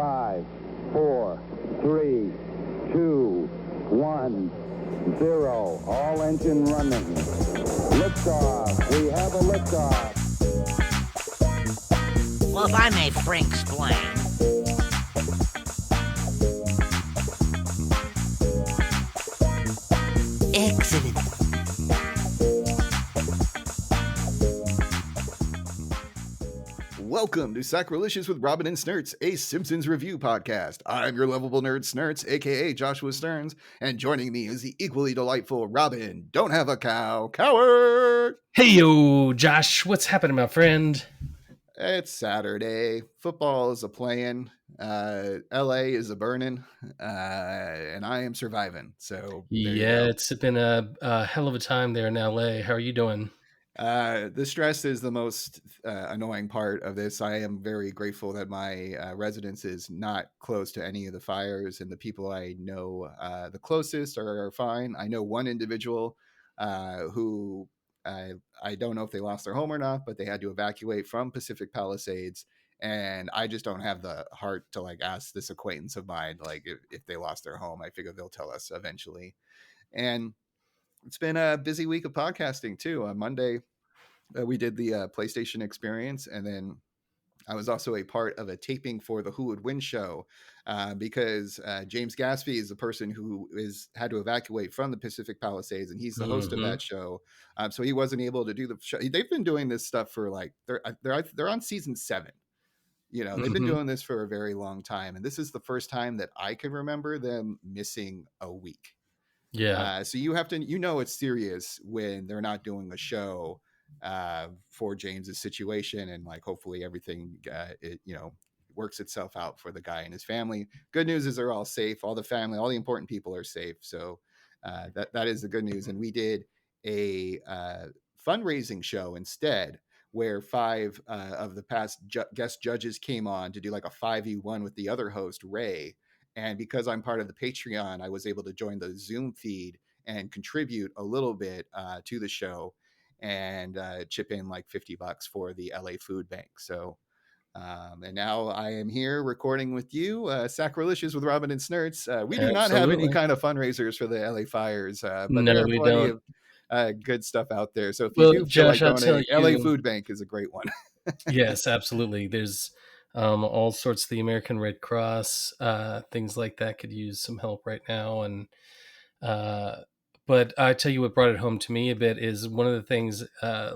5, 4, 3, 2, 1, 0. All engine running. Liftoff. We have a liftoff. Well, if I may explain. Excellent. Welcome to Sacrilicious with Robin and Snerts, a Simpsons review podcast. I'm your lovable nerd Snerts, aka Joshua Stearns, and joining me is the equally delightful Robin. Don't have a cow, coward! Hey yo, Josh, what's happening, my friend? It's Saturday. Football is a playing. LA is a burning, and I am surviving. So yeah, it's been a hell of a time there in LA. How are you doing? The stress is the most annoying part of this. I am very grateful that my residence is not close to any of the fires, and the people I know the closest are fine. I know one individual who I don't know if they lost their home or not, but they had to evacuate from Pacific Palisades. And I just don't have the heart to like ask this acquaintance of mine, like if they lost their home. I figure they'll tell us eventually. And it's been a busy week of podcasting too. On Monday, we did the PlayStation experience, and then I was also a part of a taping for the Who Would Win show because James Gaspey is the person who had to evacuate from the Pacific Palisades, and he's the host of that show. So he wasn't able to do the show. They've been doing this stuff for like they're on season 7. You know, they've been doing this for a very long time, and this is the first time that I can remember them missing a week. Yeah. So you have to, it's serious when they're not doing a show for James's situation, and like hopefully everything works itself out for the guy and his family. Good news is they're all safe. All the family, all the important people are safe. So that is the good news. And we did a fundraising show instead, where 5 of the past guest judges came on to do like a 5v1 with the other host, Ray. And because I'm part of the Patreon, I was able to join the Zoom feed and contribute a little bit to the show and chip in like $50 for the LA Food Bank. So, and now I am here recording with you, Sacrilicious with Robin and Snerts. We do not have any kind of fundraisers for the LA fires, but no, there are plenty don't. of good stuff out there. So if you do feel Josh, like donating, LA Food Bank is a great one. Yes, absolutely. There's all sorts of the American Red Cross, things like that could use some help right now. And but I tell you what brought it home to me a bit is one of the things,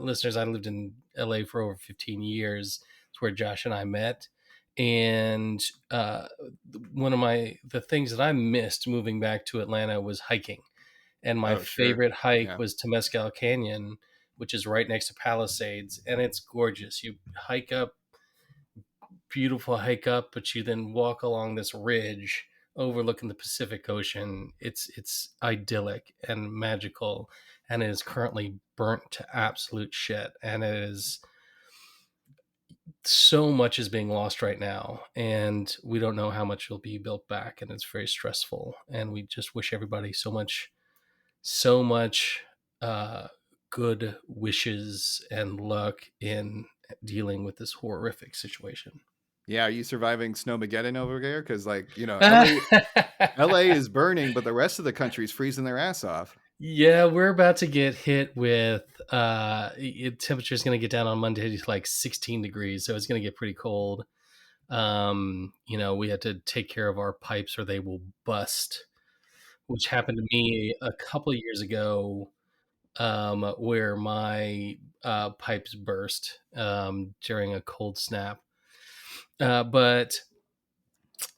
listeners, I lived in LA for over 15 years. It's where Josh and I met. And one of the things that I missed moving back to Atlanta was hiking. And my favorite hike was Temescal Canyon, which is right next to Palisades. And it's gorgeous. You hike up, beautiful hike up, but you then walk along this ridge overlooking the Pacific Ocean. It's idyllic and magical, and it is currently burnt to absolute shit. And it is so much is being lost right now, and we don't know how much will be built back, and it's very stressful. And we just wish everybody so much good wishes and luck in dealing with this horrific situation. Yeah, are you surviving Snowmageddon over there? Because, LA is burning, but the rest of the country is freezing their ass off. Yeah, we're about to get hit with temperature is going to get down on Monday to like 16 degrees, so it's going to get pretty cold. We had to take care of our pipes or they will bust, which happened to me a couple of years ago, where my pipes burst during a cold snap. But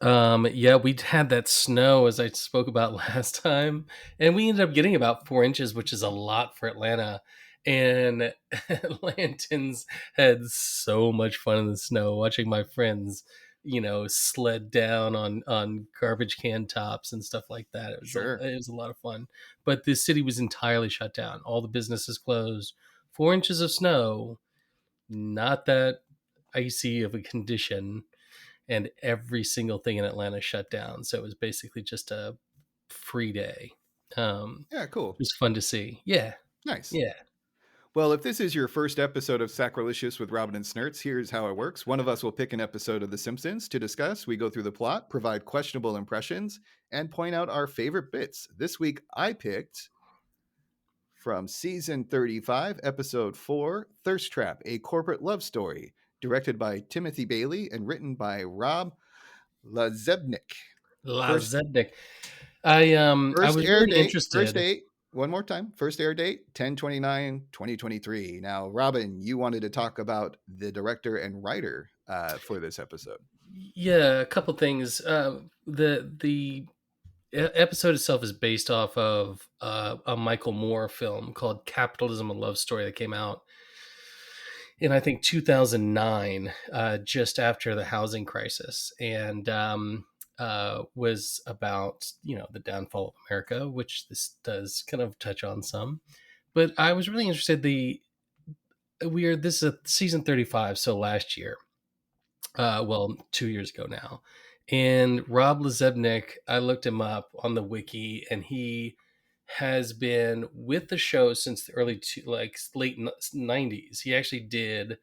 we'd had that snow, as I spoke about last time, and we ended up getting about 4 inches, which is a lot for Atlanta. And Atlantans had so much fun in the snow, watching my friends, sled down on garbage can tops and stuff like that. It was a lot of fun. But the city was entirely shut down. All the businesses closed. 4 inches of snow, not that icy of a condition, and every single thing in Atlanta shut down. So it was basically just a free day. Yeah, cool. It was fun to see. Yeah. Nice. Yeah. Well, if this is your first episode of Sacrilicious with Robin and Snerts, here's how it works. One of us will pick an episode of The Simpsons to discuss. We go through the plot, provide questionable impressions, and point out our favorite bits. This week, I picked from season 35, episode 4, Thirst Trap, a corporate love story, directed by Timothy Bailey and written by Rob Lazebnik. First Lazebnik. I First was air really date, first interested. date, one more time. First air date, 10/29/2023. Now, Robin, you wanted to talk about the director and writer for this episode. Yeah, a couple things. The episode itself is based off of a Michael Moore film called Capitalism: A Love Story that came out in, I think, 2009, just after the housing crisis, and was about the downfall of America, which this does kind of touch on some. But I was really interested. This is season 35, so last year, well, 2 years ago now. And Rob Lazebnik, I looked him up on the wiki, and he has been with the show since the late 90s. He actually did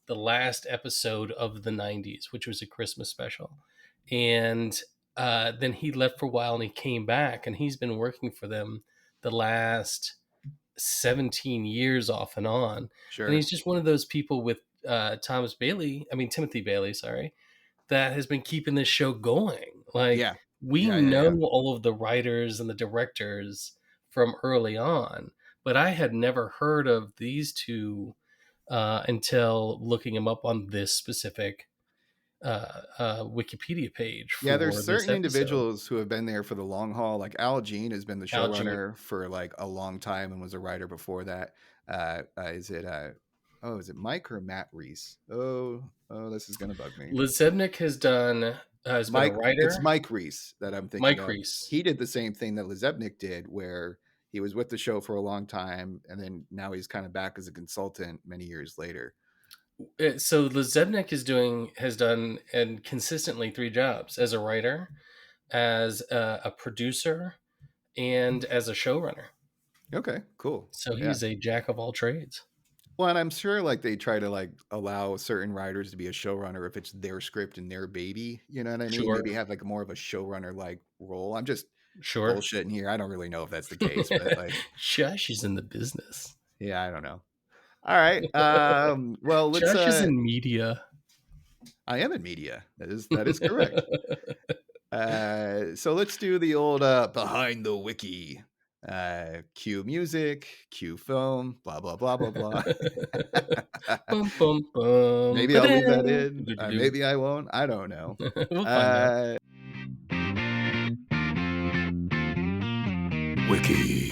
the last episode of the 90s, which was a Christmas special. And then he left for a while and he came back, and he's been working for them the last 17 years off and on. And Sure. he's just one of those people with Timothy Bailey, sorry, that has been keeping this show going. Like, Yeah. we know Yeah. all of the writers and the directors from early on, but I had never heard of these two until looking them up on this specific Wikipedia page Yeah, there's for this certain episode. individuals who have been there for the long haul. Like Al Jean has been the Al Jean. showrunner for like a long time and was a writer before that. Is it Mike or Matt Reese? This is gonna bug me. Lizebnik has been a It's writer. Mike Reese that I'm thinking Mike of. Reese. He did the same thing that Lizebnik did, where he was with the show for a long time, and then now he's kind of back as a consultant many years later. So Lizebnik has done and consistently 3 jobs: as a writer, as a producer, and as a showrunner. Okay, cool. So Yeah. he's a jack of all trades. Well, and I'm sure like they try to like allow certain writers to be a showrunner if it's their script and their baby. You know what I mean? Sure, Maybe have like more of a showrunner like role. I'm just sure. bullshitting here. I don't really know if that's the case, but like, Josh is in the business. yeah, I don't know. All right. Well, let's. Josh is in media. I am in media. That is correct. So let's do the old behind the wiki. Cue music, cue film, blah blah blah blah blah. Bum, bum, bum. Maybe I'll leave that in. Maybe I won't. I don't know. We'll find out. Wiki.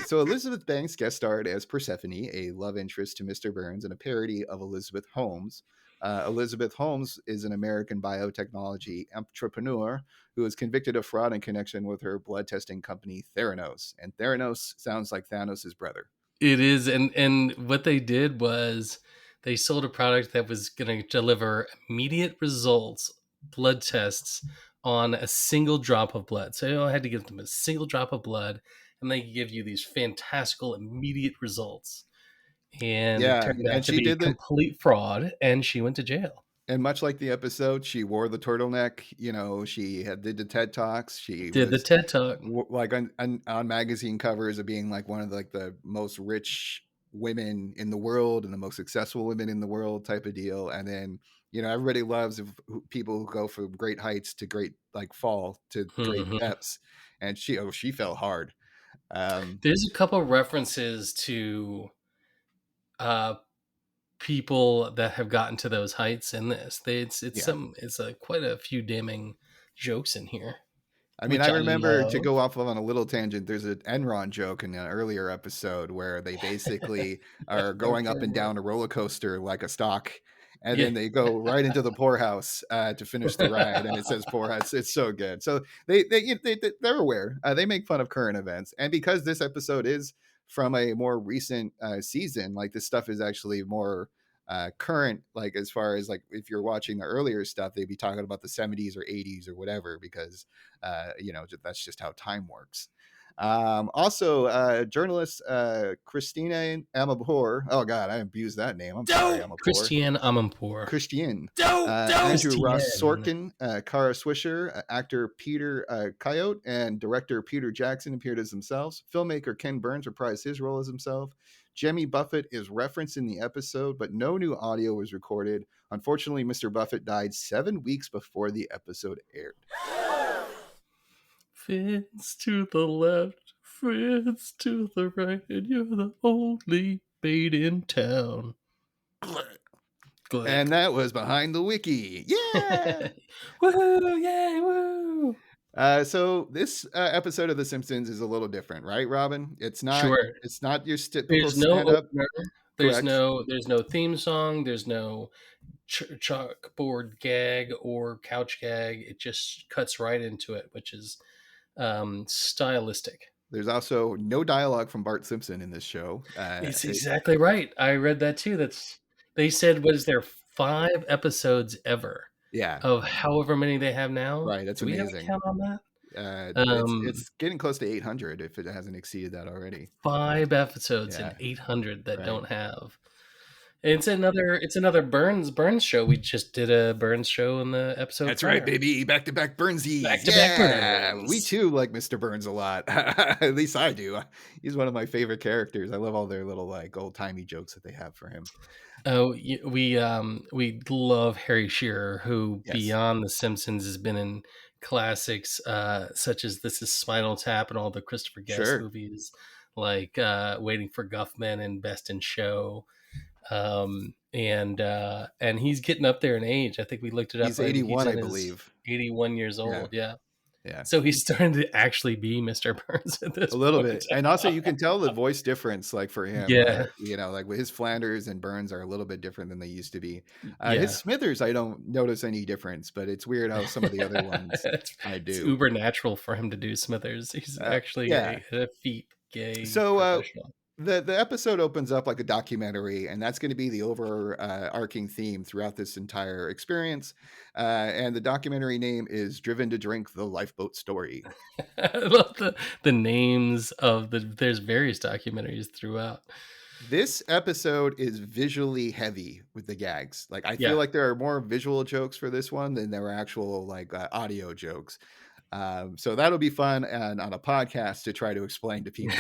So Elizabeth Banks guest starred as Persephone, a love interest to Mr. Burns, in a parody of Elizabeth Holmes. Elizabeth Holmes is an American biotechnology entrepreneur who is convicted of fraud in connection with her blood testing company Theranos. And Theranos sounds like Thanos' brother. It is, and what they did was they sold a product that was going to deliver immediate results, blood tests on a single drop of blood. So you all had to give them a single drop of blood, and they give you these fantastical immediate results. And it Yeah, turned out and to she be a did the complete fraud, and she went to jail. and much like the episode, she wore the turtleneck. You know, did the TED Talks. She Did the was TED Talk. like on magazine covers of being like one of the most rich women in the world and the most successful women in the world type of deal. And then everybody loves people who go from great heights to great fall to great Mhm. depths. And she fell hard. There's a couple references to uh, people that have gotten to those heights in this. Yeah. It's quite a few damning jokes in here, I mean, I which I remember, to love. go off on a little tangent, there's an Enron joke in an earlier episode where they basically are going up and down a roller coaster like a stock, and Yeah. then they go right into the poorhouse to finish the ride, and it says poorhouse. It's so good. So they're aware. They make fun of current events, and because this episode is from a more recent season, like this stuff is actually more current, like as far as like if you're watching the earlier stuff, they'd be talking about the 70s or 80s or whatever, because that's just how time works. Also, journalist Christina Amanpour. Oh God, I abused that name. I'm sorry, Amanpour. Christiane Amanpour. Christian. Don't. Andrew Ross Christiane. Sorkin, Kara Swisher, actor Peter Coyote, and director Peter Jackson appeared as themselves. Filmmaker Ken Burns reprised his role as himself. Jemmy Buffett is referenced in the episode, but no new audio was recorded. Unfortunately, Mr. Buffett died 7 weeks before the episode aired. Fins to the left, fins to the right, and you're the only bait in town. And that was Behind the Wiki. Yeah! Woohoo! Yay! Woo! So this episode of The Simpsons is a little different, right, Robin? It's not. Sure. It's not your typical There's no stand-up. opener. There's no theme song. There's no chalkboard gag or couch gag. It just cuts right into it, which is stylistic. There's also no dialogue from Bart Simpson in this show. It's exactly right. I read that too. They said, what is there, 5 episodes ever? Yeah. Of however many they have now. Right. That's amazing. We have a count on that? It's getting close to 800 if it hasn't exceeded that already. 5 episodes and 800 that don't have. It's another Burns show. We just did a Burns show in the episode. That's right, baby. Back to back Burnsies. Back to back Burns. We too like Mr. Burns a lot. At least I do. He's one of my favorite characters. I love all their little like old timey jokes that they have for him. Oh, we love Harry Shearer, who beyond The Simpsons has been in classics such as This Is Spinal Tap and all the Christopher Guest movies, like Waiting for Guffman and Best in Show. And he's getting up there in age. I think we looked it up. He's 81, I believe. 81 years old. Yeah. So he's starting to actually be Mr. Burns at this a little bit. And also you can tell the voice difference, like for him, like with his Flanders and Burns are a little bit different than they used to be. His Smithers, I don't notice any difference, but it's weird how some of the other ones I do. It's uber natural for him to do Smithers. He's actually a feet gay professional. The episode opens up like a documentary, and that's going to be the overarching theme throughout this entire experience. And the documentary name is Driven to Drink: The Lifeboat Story. I love the names of there's various documentaries throughout. This episode is visually heavy with the gags. Like I feel like there are more visual jokes for this one than there are actual like audio jokes. So that'll be fun and on a podcast to try to explain to people.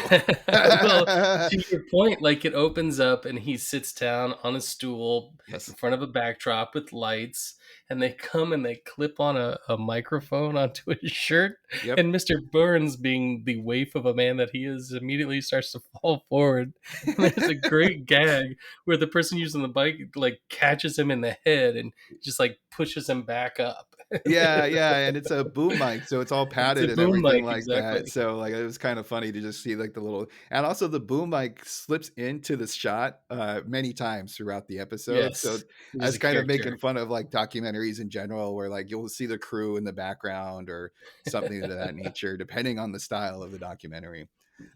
Well, to your point, like it opens up and he sits down on a stool in front of a backdrop with lights, and they come and they clip on a microphone onto his shirt. And Mr. Burns, being the waif of a man that he is, immediately starts to fall forward. And there's a great gag where the person using the bike like catches him in the head and just like pushes him back up. And it's a boom mic, so it's all padded and everything like that. So like it was kind of funny to just see like the little, and also the boom mic slips into the shot many times throughout the episode. So I was kind of making fun of like documentaries in general, where like you'll see the crew in the background or something of that nature, depending on the style of the documentary.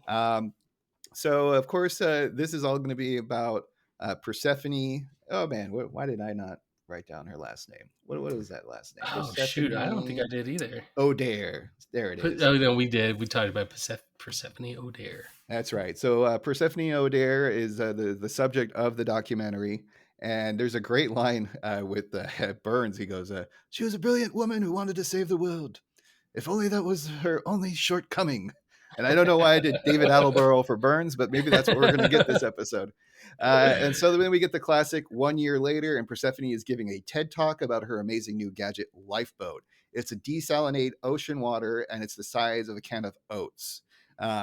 So of course, this is all going to be about Persephone. Oh man, why did I not write down her last name? What was that last name? Oh shoot, I don't think I did either. O'Dare. There it is. Oh no, we did. We talked about Persephone O'Dare. That's right. So Persephone O'Dare is the subject of the documentary, and there's a great line with Burns. He goes, "She was a brilliant woman who wanted to save the world. If only that was her only shortcoming." And I don't know why I did David Attenborough for Burns, but maybe that's what we're going to get this episode. And so then we get the classic 1 year later, and Persephone is giving a TED talk about her amazing new gadget, Lifeboat. It's a desalinate ocean water, and it's the size of a can of oats.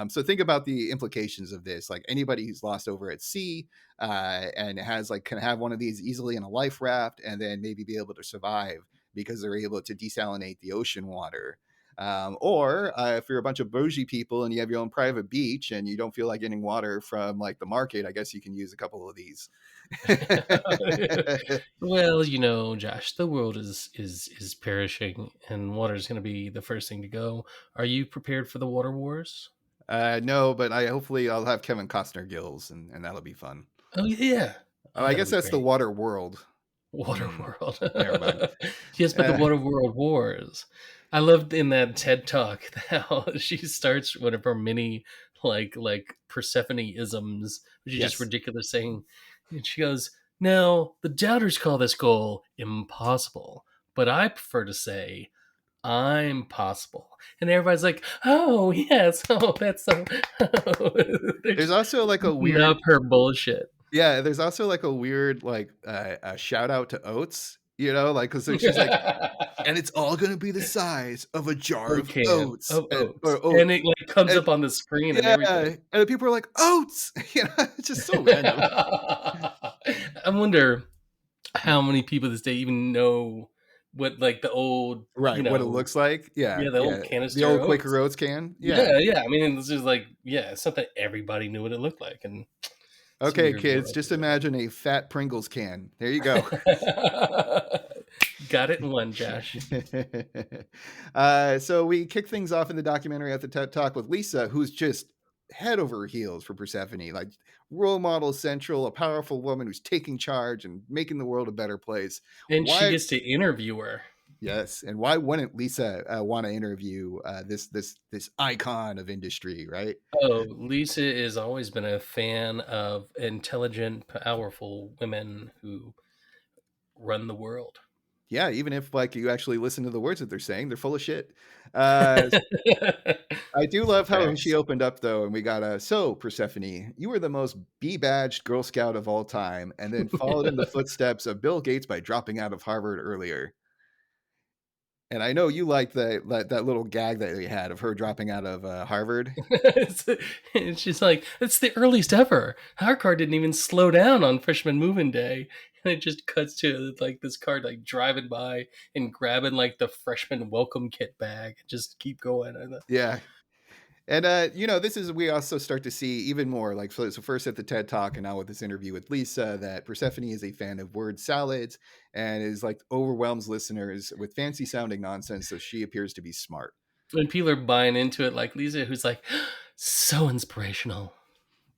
So think about the implications of this. Like anybody who's lost over at sea and can have one of these easily in a life raft, and then maybe be able to survive because they're able to desalinate the ocean water. Or if you're a bunch of bougie people and you have your own private beach and you don't feel like getting water from like the market, I guess you can use a couple of these. Well, Josh, the world is perishing and water is going to be the first thing to go. Are you prepared for the water wars? No, but hopefully I'll have Kevin Costner gills and that'll be fun. Oh yeah. I guess that's great. The water world. Water world. Never mind. Yes, but the water world wars. I loved in that TED talk how she starts one of her mini like Persephone isms, which is just Yes. ridiculous saying. And she goes, "Now the doubters call this goal impossible, but I prefer to say I'm possible." And everybody's like, "Oh yes, oh that's so." They're There's just also like a eating weird up her bullshit. Yeah, there's also like a weird like a shout out to oats, you know, like because she's like, and it's all gonna be the size of a jar A of can oats of and oats, or and oats. it like comes And up on the screen and yeah, everything. and people are like, oats, you know, it's just so random. I wonder how many people this day even know what like the old, Right, what it looks like. Yeah, yeah, the old yeah. The canister old oats. Quaker Oats can. Yeah. Yeah, yeah. I mean, it's just like, yeah, it's not that everybody knew what it looked like, and it's a Okay, weird kids, world just we live imagine a fat Pringles can. There you go. in. Got it in one, Josh. So we kick things off in the documentary at the TED Talk with Lisa, who's just head over heels for Persephone, like role model central, a powerful woman who's taking charge and making the world a better place. And she Why? gets to interview her. Yes, and why wouldn't Lisa want to interview this icon of industry, right? Oh, Lisa has always been a fan of intelligent, powerful women who run the world. Yeah, even if like you actually listen to the words that they're saying, they're full of shit. Uh, I do love how she Facts. opened up though, and we got so Persephone, you were the most B-badged Girl Scout of all time, and then followed in the footsteps of Bill Gates by dropping out of Harvard earlier. And I know you like that little gag that they had of her dropping out of Harvard. And she's like, it's the earliest ever. Our car didn't even slow down on freshman moving day. And it just cuts to like this car like driving by and grabbing like the freshman welcome kit bag. Just keep going. Yeah. And this is we also start to see even more like so first at the TED Talk and now with this interview with Lisa that Persephone is a fan of word salads and is like overwhelms listeners with fancy sounding nonsense, so she appears to be smart. And people are buying into it, like Lisa, who's like, so inspirational.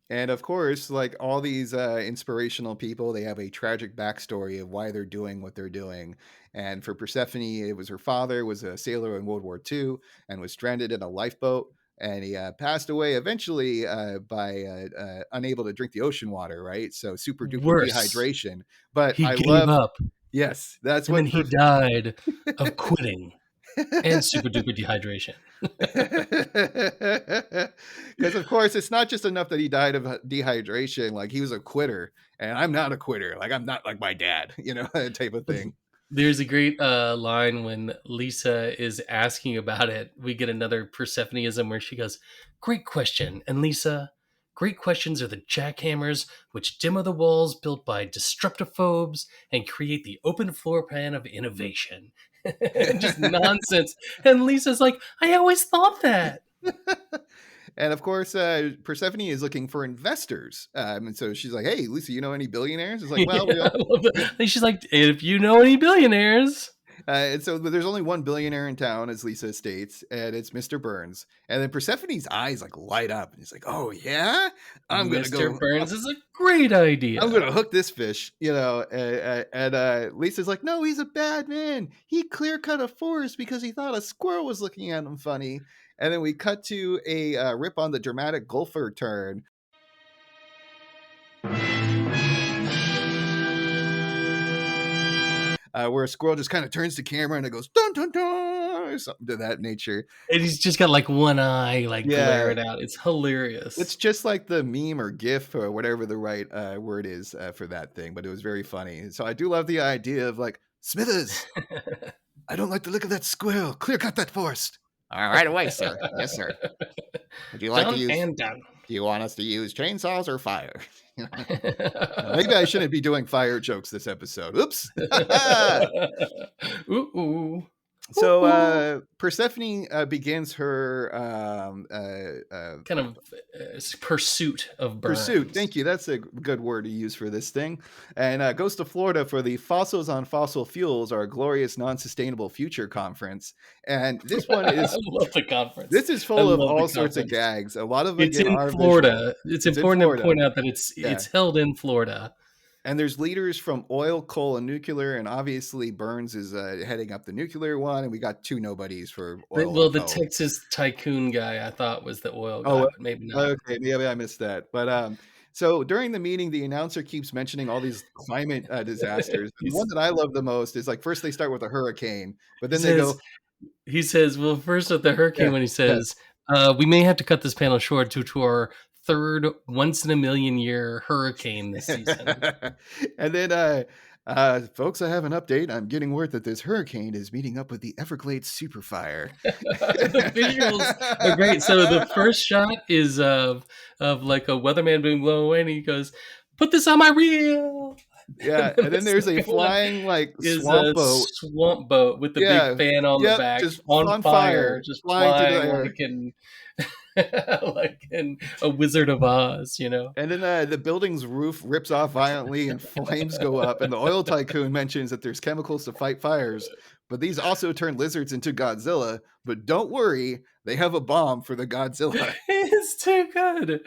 And of course, like all these inspirational people, they have a tragic backstory of why they're doing what they're doing. And for Persephone, it was her father was a sailor in World War II and was stranded in a lifeboat. And he passed away eventually by unable to drink the ocean water, right? So super duper Worse, dehydration. But he I gave love, up, yes, that's and then what. he died of quitting and super duper dehydration. Because of course it's not just enough that he died of dehydration, like he was a quitter, and I'm not a quitter, like I'm not like my dad, type of thing. There's a great line when Lisa is asking about it. We get another Persephoneism where she goes, "Great question." And Lisa, "Great questions are the jackhammers which demo the walls built by destructophobes and create the open floor plan of innovation." Just nonsense. And Lisa's like, "I always thought that." And of course, Persephone is looking for investors, and so she's like, "Hey, Lisa, you know any billionaires?" It's like, "Well, Yeah, I love that. And she's like, "If you know any billionaires." and so there's only one billionaire in town, as Lisa states, and it's Mr. Burns. And then Persephone's eyes like light up, and he's like, "Oh yeah, I'm gonna Mr. go. Burns is a great idea. I'm gonna hook this fish," And Lisa's like, "No, he's a bad man. He clear cut a forest because he thought a squirrel was looking at him funny." And then we cut to a rip on the dramatic golfer turn. Where a squirrel just kind of turns to camera and it goes dun dun dun or something to that nature. And he's just got like one eye like Yeah. glaring out. It's hilarious. It's just like the meme or GIF or whatever the right word is for that thing, but it was very funny. So I do love the idea of like, Smithers, I don't like the look of that squirrel. Clear cut that forest. All right, away, sir. Yes, sir. Would you like Done to use? and done. Do you want us to use chainsaws or fire? Maybe I shouldn't be doing fire jokes this episode. Oops. Ooh. So Persephone begins her Kind of pursuit of Burns. pursuit. Thank you. That's a good word to use for this thing. And goes to Florida for the Fossils on Fossil Fuels, our glorious non-sustainable future conference. And this one is I love the conference. this is full of all sorts of gags. A lot of them It's in Florida. It's important to point out that it's held in Florida. And there's leaders from oil, coal, and nuclear, and obviously Burns is heading up the nuclear one, and we got two nobodies for oil Well, and the coal. Texas tycoon guy I thought was the oil Oh, guy, but maybe not. okay, maybe I missed that. But so during the meeting, the announcer keeps mentioning all these climate disasters. And the one He's, that I love the most is like first they start with a hurricane, but he then they says go, he says, well, first with the hurricane yeah, when he yeah. says, we may have to cut this panel short due to our third once in a million year hurricane this season. And then, folks, I have an update. I'm getting word that this hurricane is meeting up with the Everglades superfire. The visuals are great. So the first shot is of like a weatherman being blown away, and he goes, "Put this on my reel." Yeah, And then and the then there's a second one flying like is swamp a boat. swamp boat with the big Yeah, fan on the yep, back, just on on fire, fire, just flying through the flying air. like in like in a Wizard of Oz, And then the building's roof rips off violently and flames go up. And the oil tycoon mentions that there's chemicals to fight fires, but these also turn lizards into Godzilla. But don't worry, they have a bomb for the Godzilla. It's too good.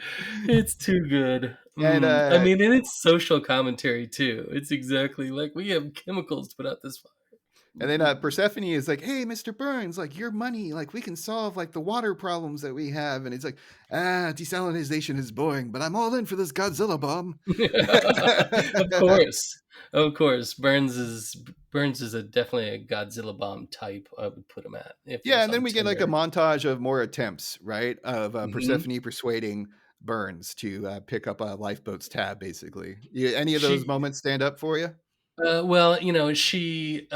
It's too good. And I mean, and it's social commentary too. It's exactly like we have chemicals to put out this fire. then Persephone is like, "Hey, Mr. Burns, like your money, like we can solve like the water problems that we have." And it's like, desalinization is boring, but I'm all in for this Godzilla bomb. Of course, of course. Burns is definitely a Godzilla bomb type. I would put him at if he Yeah, was and then on we get like a Tinder. montage of more attempts, right? Of Mhm. Persephone persuading Burns to pick up a lifeboat's tab, basically. Any of those She moments stand up for you? well, she.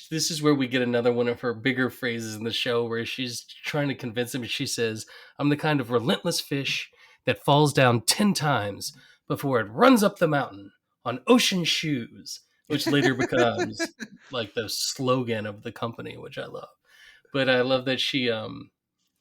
This is where we get another one of her bigger phrases in the show, where she's trying to convince him. She says, "I'm the kind of relentless fish that falls down 10 times before it runs up the mountain on ocean shoes," which later becomes like the slogan of the company, which I love. But I love that she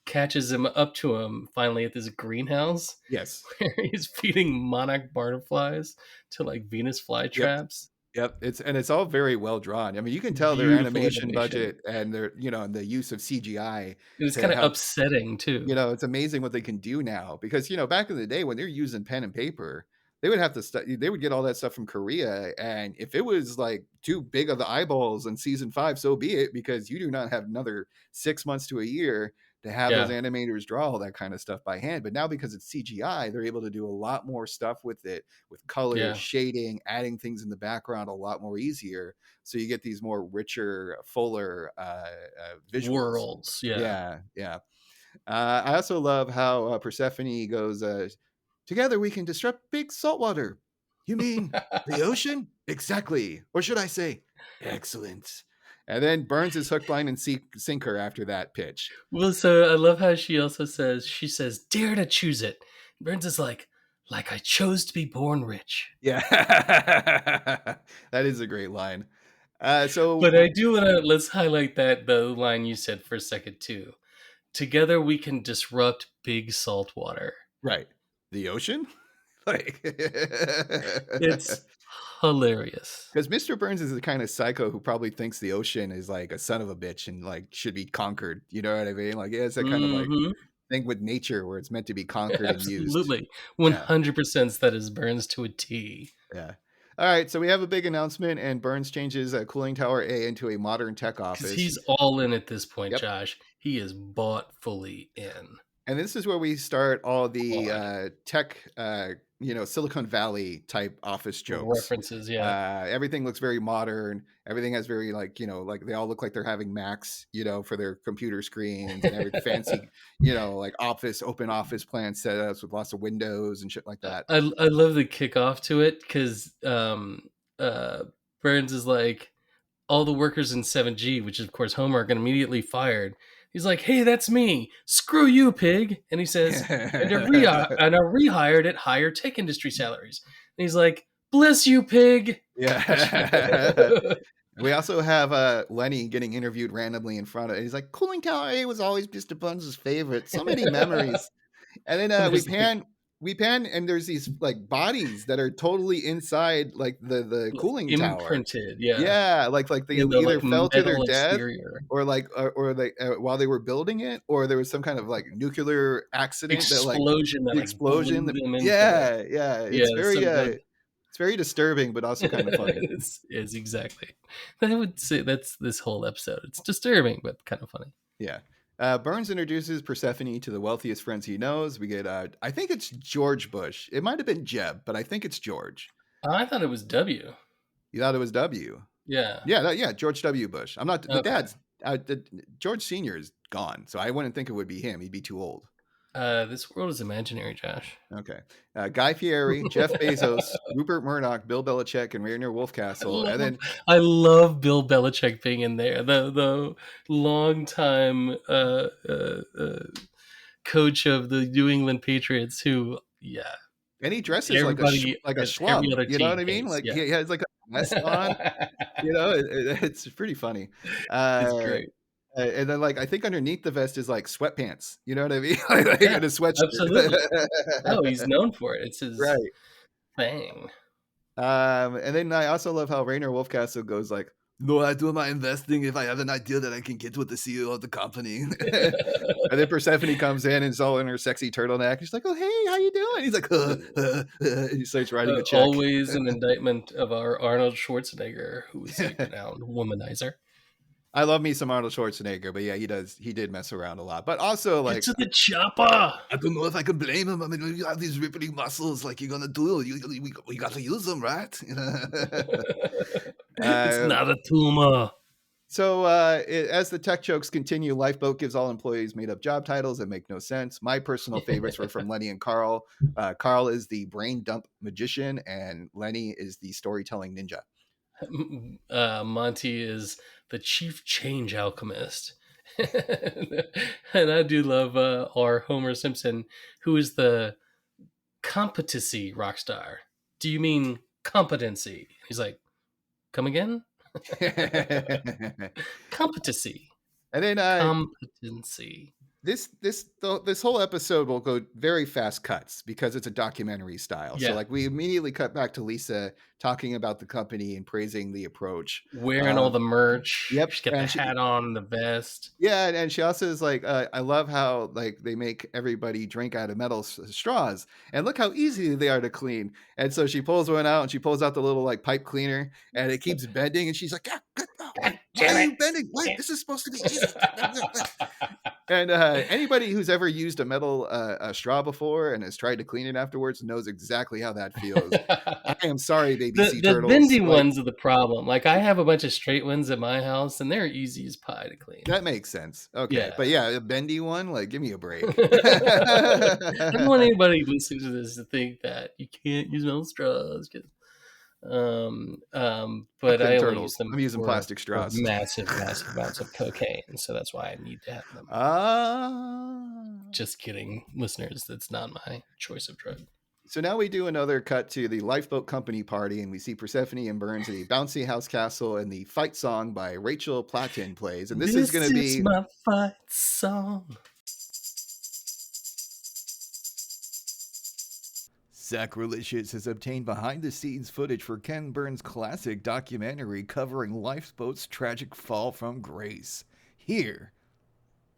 catches him up to him finally at this greenhouse Yes. where he's feeding monarch butterflies to like Venus Yep. flytraps. Yep. It's all very well drawn. I mean, you can tell their Beautiful animation animation. budget and their and the use of CGI And it's to kind of help. upsetting too. It's amazing what they can do now because back in the day when they're using pen and paper, they would have to they would get all that stuff from Korea, and if it was like too big of the eyeballs in season 5, so be it, because you do not have another 6 months to a year to have those Yeah, animators draw all that kind of stuff by hand. But now because it's CGI, they're able to do a lot more stuff with it, with color, yeah. shading, adding things in the background a lot more easier. So you get these more richer, fuller visuals. Worlds. Yeah. Yeah, yeah. I also love how Persephone goes, "Together we can disrupt big saltwater." "You mean the ocean?" "Exactly. Or should I say, excellent." And then Burns is hook, line, and sinker after that pitch. Well, so I love how she says, "Dare to choose it." Burns is like I chose to be born rich. Yeah. That is a great line. So, But I do want to let's highlight that the line you said for a second too. Together we can disrupt big saltwater. right. The ocean? Like, It's hilarious. because Mr. Burns is the kind of psycho who probably thinks the ocean is like a son of a bitch and like should be conquered. You know what I mean? Like, yeah, it's that kind of like Hmm. thing with nature where it's meant to be conquered and used. Absolutely. Yeah, 100% that is Burns to a T. yeah. All right, so we have a big announcement, and Burns changes cooling tower A into a modern tech Because office. he's all in at this point, Yep. Josh. He is bought fully in. And this is where we start all the God. tech, Silicon Valley type office jokes. References, yeah. Everything looks very modern. Everything has very like they all look like they're having Macs, for their computer screens, and every fancy, like open office plan setups with lots of windows and shit like that. I love the kickoff to it because Burns is like, all the workers in 7G, which is of course Homer, are going to immediately fired. He's like, "Hey, that's me. Screw you, pig." And he says, "And are rehired at higher tech industry salaries." And he's like, "Bless you, pig." Yeah. We also have Lenny getting interviewed randomly in front of it. He's like, "Cooling Tower A was always Mr. Buns' favorite. So many memories." And then And we there's like pan, and there's these like bodies that are totally inside like the cooling tower. imprinted, yeah, Yeah, like they in the either like fell to their metal death, exterior, or or they while they were building it, or there was some kind of like nuclear accident that like explosion that the like blew explosion. them into the Yeah, yeah, yeah it's very some the very disturbing, but also kind of funny. It's exactly. I would say that's this whole episode. It's disturbing, but kind of funny. Yeah. Burns introduces Persephone to the wealthiest friends he knows. We get, I think it's George Bush. It might have been Jeb, but I think it's George. I thought it was W. You thought it was W? Yeah. Yeah, George W. Bush. I'm not, the Okay. dad's, George Sr. is gone, so I wouldn't think it would be him. He'd be too old. This world is imaginary, Josh. Okay. Guy Fieri, Jeff Bezos, Rupert Murdoch, Bill Belichick, and Rainier Wolfcastle. And then I love Bill Belichick being in there. The longtime coach of the New England Patriots, who and he dresses everybody like a at every schlub. other You know what I team mean? hates, Like yeah. he has like a vest on. You know, it's pretty funny. It's great. And then, like, I think underneath the vest is like sweatpants. You know what I mean? Like Yeah, in a sweatshirt. absolutely. Oh, he's known for it. It's his Right. thing. And then I also love how Rainier Wolfcastle goes like, "No, I do my investing if I have an idea that I can get with the CEO of the company." And then Persephone comes in and is all in her sexy turtleneck. She's like, "Oh, hey, how you doing?" He's like, and he starts writing a check. Always an indictment of our Arnold Schwarzenegger, who is a renowned womanizer. I love me some Arnold Schwarzenegger, but yeah, he did mess around a lot. But also, like, Get to the chopper. I don't know if I can blame him. I mean, you have these rippling muscles, like you're gonna do. We got to use them, right? It's not a tumor. So as the tech jokes continue, Lifeboat gives all employees made-up job titles that make no sense. My personal favorites were from Lenny and Carl. Carl is the brain dump magician, and Lenny is the storytelling ninja. Monty is the chief change alchemist. And I do love our Homer Simpson, who is the competency rock star. Do you mean competency? He's like, come again? Competency. And then competency. This whole episode will go very fast cuts because it's a documentary style. Yeah. So like we immediately cut back to Lisa talking about the company and praising the approach, wearing all the merch. Yep, She's got the hat on, the vest. Yeah, and she also is like, I love how like they make everybody drink out of metal straws, and look how easy they are to clean. And so she pulls one out, and she pulls out the little like pipe cleaner, and it keeps bending, and she's like, why are you bending? Wait, this is supposed to be easy. And anybody who's ever used a metal straw before and has tried to clean it afterwards knows exactly how that feels. I am sorry, baby sea The turtles. bendy ones are the problem. Like I have a bunch of straight ones at my house, and they're easy as pie to clean. That makes sense. Okay, Yeah. but yeah, a bendy one, like give me a break. I don't want anybody listening to this to think that you can't use metal straws. But I only use them. I'm using plastic straws. Massive amounts of cocaine, so that's why I need to have them. Just kidding, listeners. That's not my choice of drug. So now we do another cut to the Lifeboat Company party, and we see Persephone and Burns at the Bouncy House Castle, and the fight song by Rachel Platten plays. And this is going to be my fight song. Sacrilicious has obtained behind-the-scenes footage for Ken Burns' classic documentary covering Lifeboat's tragic fall from grace. Here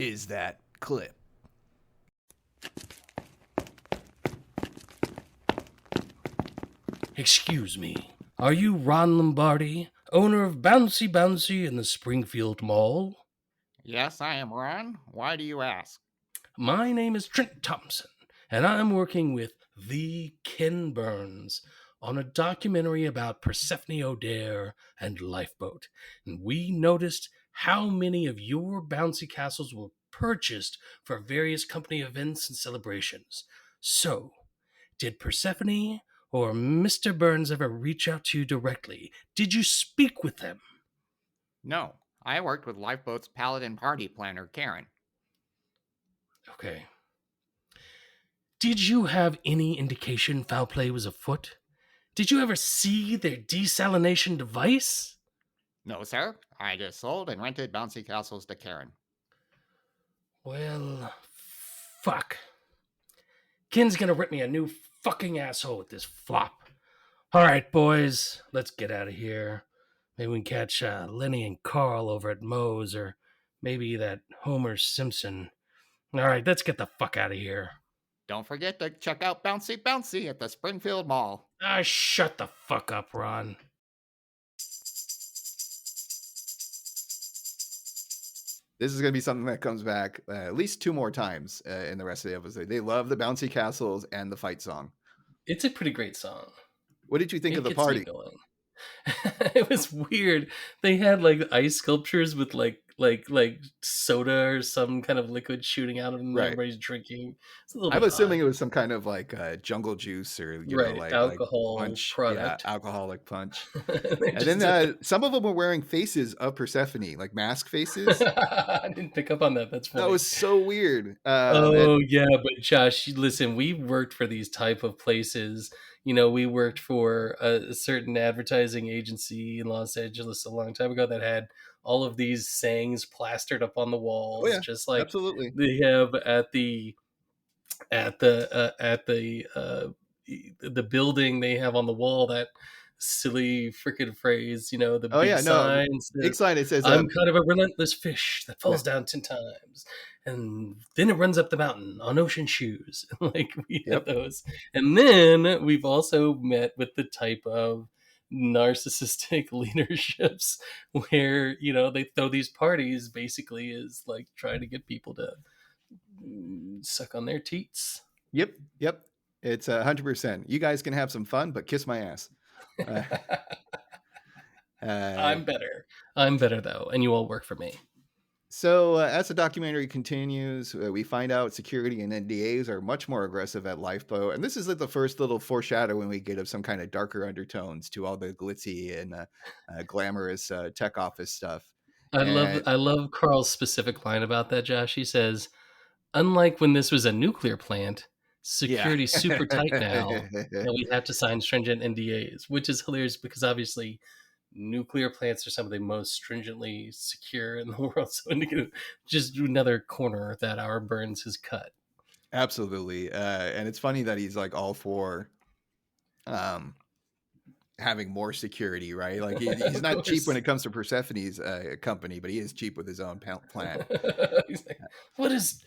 is that clip. Excuse me, are you Ron Lombardi, owner of Bouncy in the Springfield Mall? Yes, I am Ron. Why do you ask? My name is Trent Thompson, and I'm working with the Ken Burns on a documentary about Persephone O'Dare and Lifeboat. And we noticed how many of your bouncy castles were purchased for various company events and celebrations. So, did Persephone or Mr. Burns ever reach out to you directly? Did you speak with them? No, I worked with Lifeboat's paladin party planner, Karen. Okay. Did you have any indication foul play was afoot? Did you ever see their desalination device? No, sir. I just sold and rented bouncy castles to Karen. Well, fuck. Ken's gonna rip me a new fucking asshole with this flop. All right, boys, let's get out of here. Maybe we can catch Lenny and Carl over at Moe's, or maybe that Homer Simpson. All right, let's get the fuck out of here. Don't forget to check out Bouncy Bouncy at the Springfield Mall. Ah, shut the fuck up, Ron. This is going to be something that comes back at least 2 more times in the rest of the episode. They love the bouncy castles and the fight song. It's a pretty great song. What did you think of It the gets me party? going. It was weird. They had like ice sculptures with like soda or some kind of liquid shooting out of them. Right. Everybody's drinking. It's a little I'm bit assuming odd. it was some kind of like jungle juice or Right, like alcohol punch, product. alcoholic punch. They And just then some of them were wearing faces of Persephone, like mask faces. I didn't pick up on that. That's funny. That was so weird. Oh yeah, but Josh, listen, we worked for these type of places. You know, we worked for a certain advertising agency in Los Angeles a long time ago that had all of these sayings plastered up on the Oh walls, yeah, just like absolutely. they have at the the building. They have on the wall that silly freaking phrase, you know, the Oh big yeah, no, sign big says, sign. It says, "I'm kind of a relentless fish that falls yeah. down 10 times, and then it runs up the mountain on ocean shoes." Like we had Yep. those, and then we've also met with the type of narcissistic leaderships where, you know, they throw these parties basically is like trying to get people to suck on their teats. Yep. It's 100%. You guys can have some fun, but kiss my ass. Uh, I'm better though, and you all work for me. So as the documentary continues, we find out security and NDAs are much more aggressive at Lifeboat, and this is like the first little foreshadowing we get of some kind of darker undertones to all the glitzy and glamorous tech office stuff. I And love Carl's specific line about that, Josh. He says, "Unlike when this was a nuclear plant, security's super tight now, and we have to sign stringent NDAs," which is hilarious because obviously nuclear plants are some of the most stringently secure in the world. So just another corner that our Burns has cut. Absolutely, and it's funny that he's like all for having more security, right? Like he's not cheap when it comes to Persephone's company, but he is cheap with his own plant. He's like, what is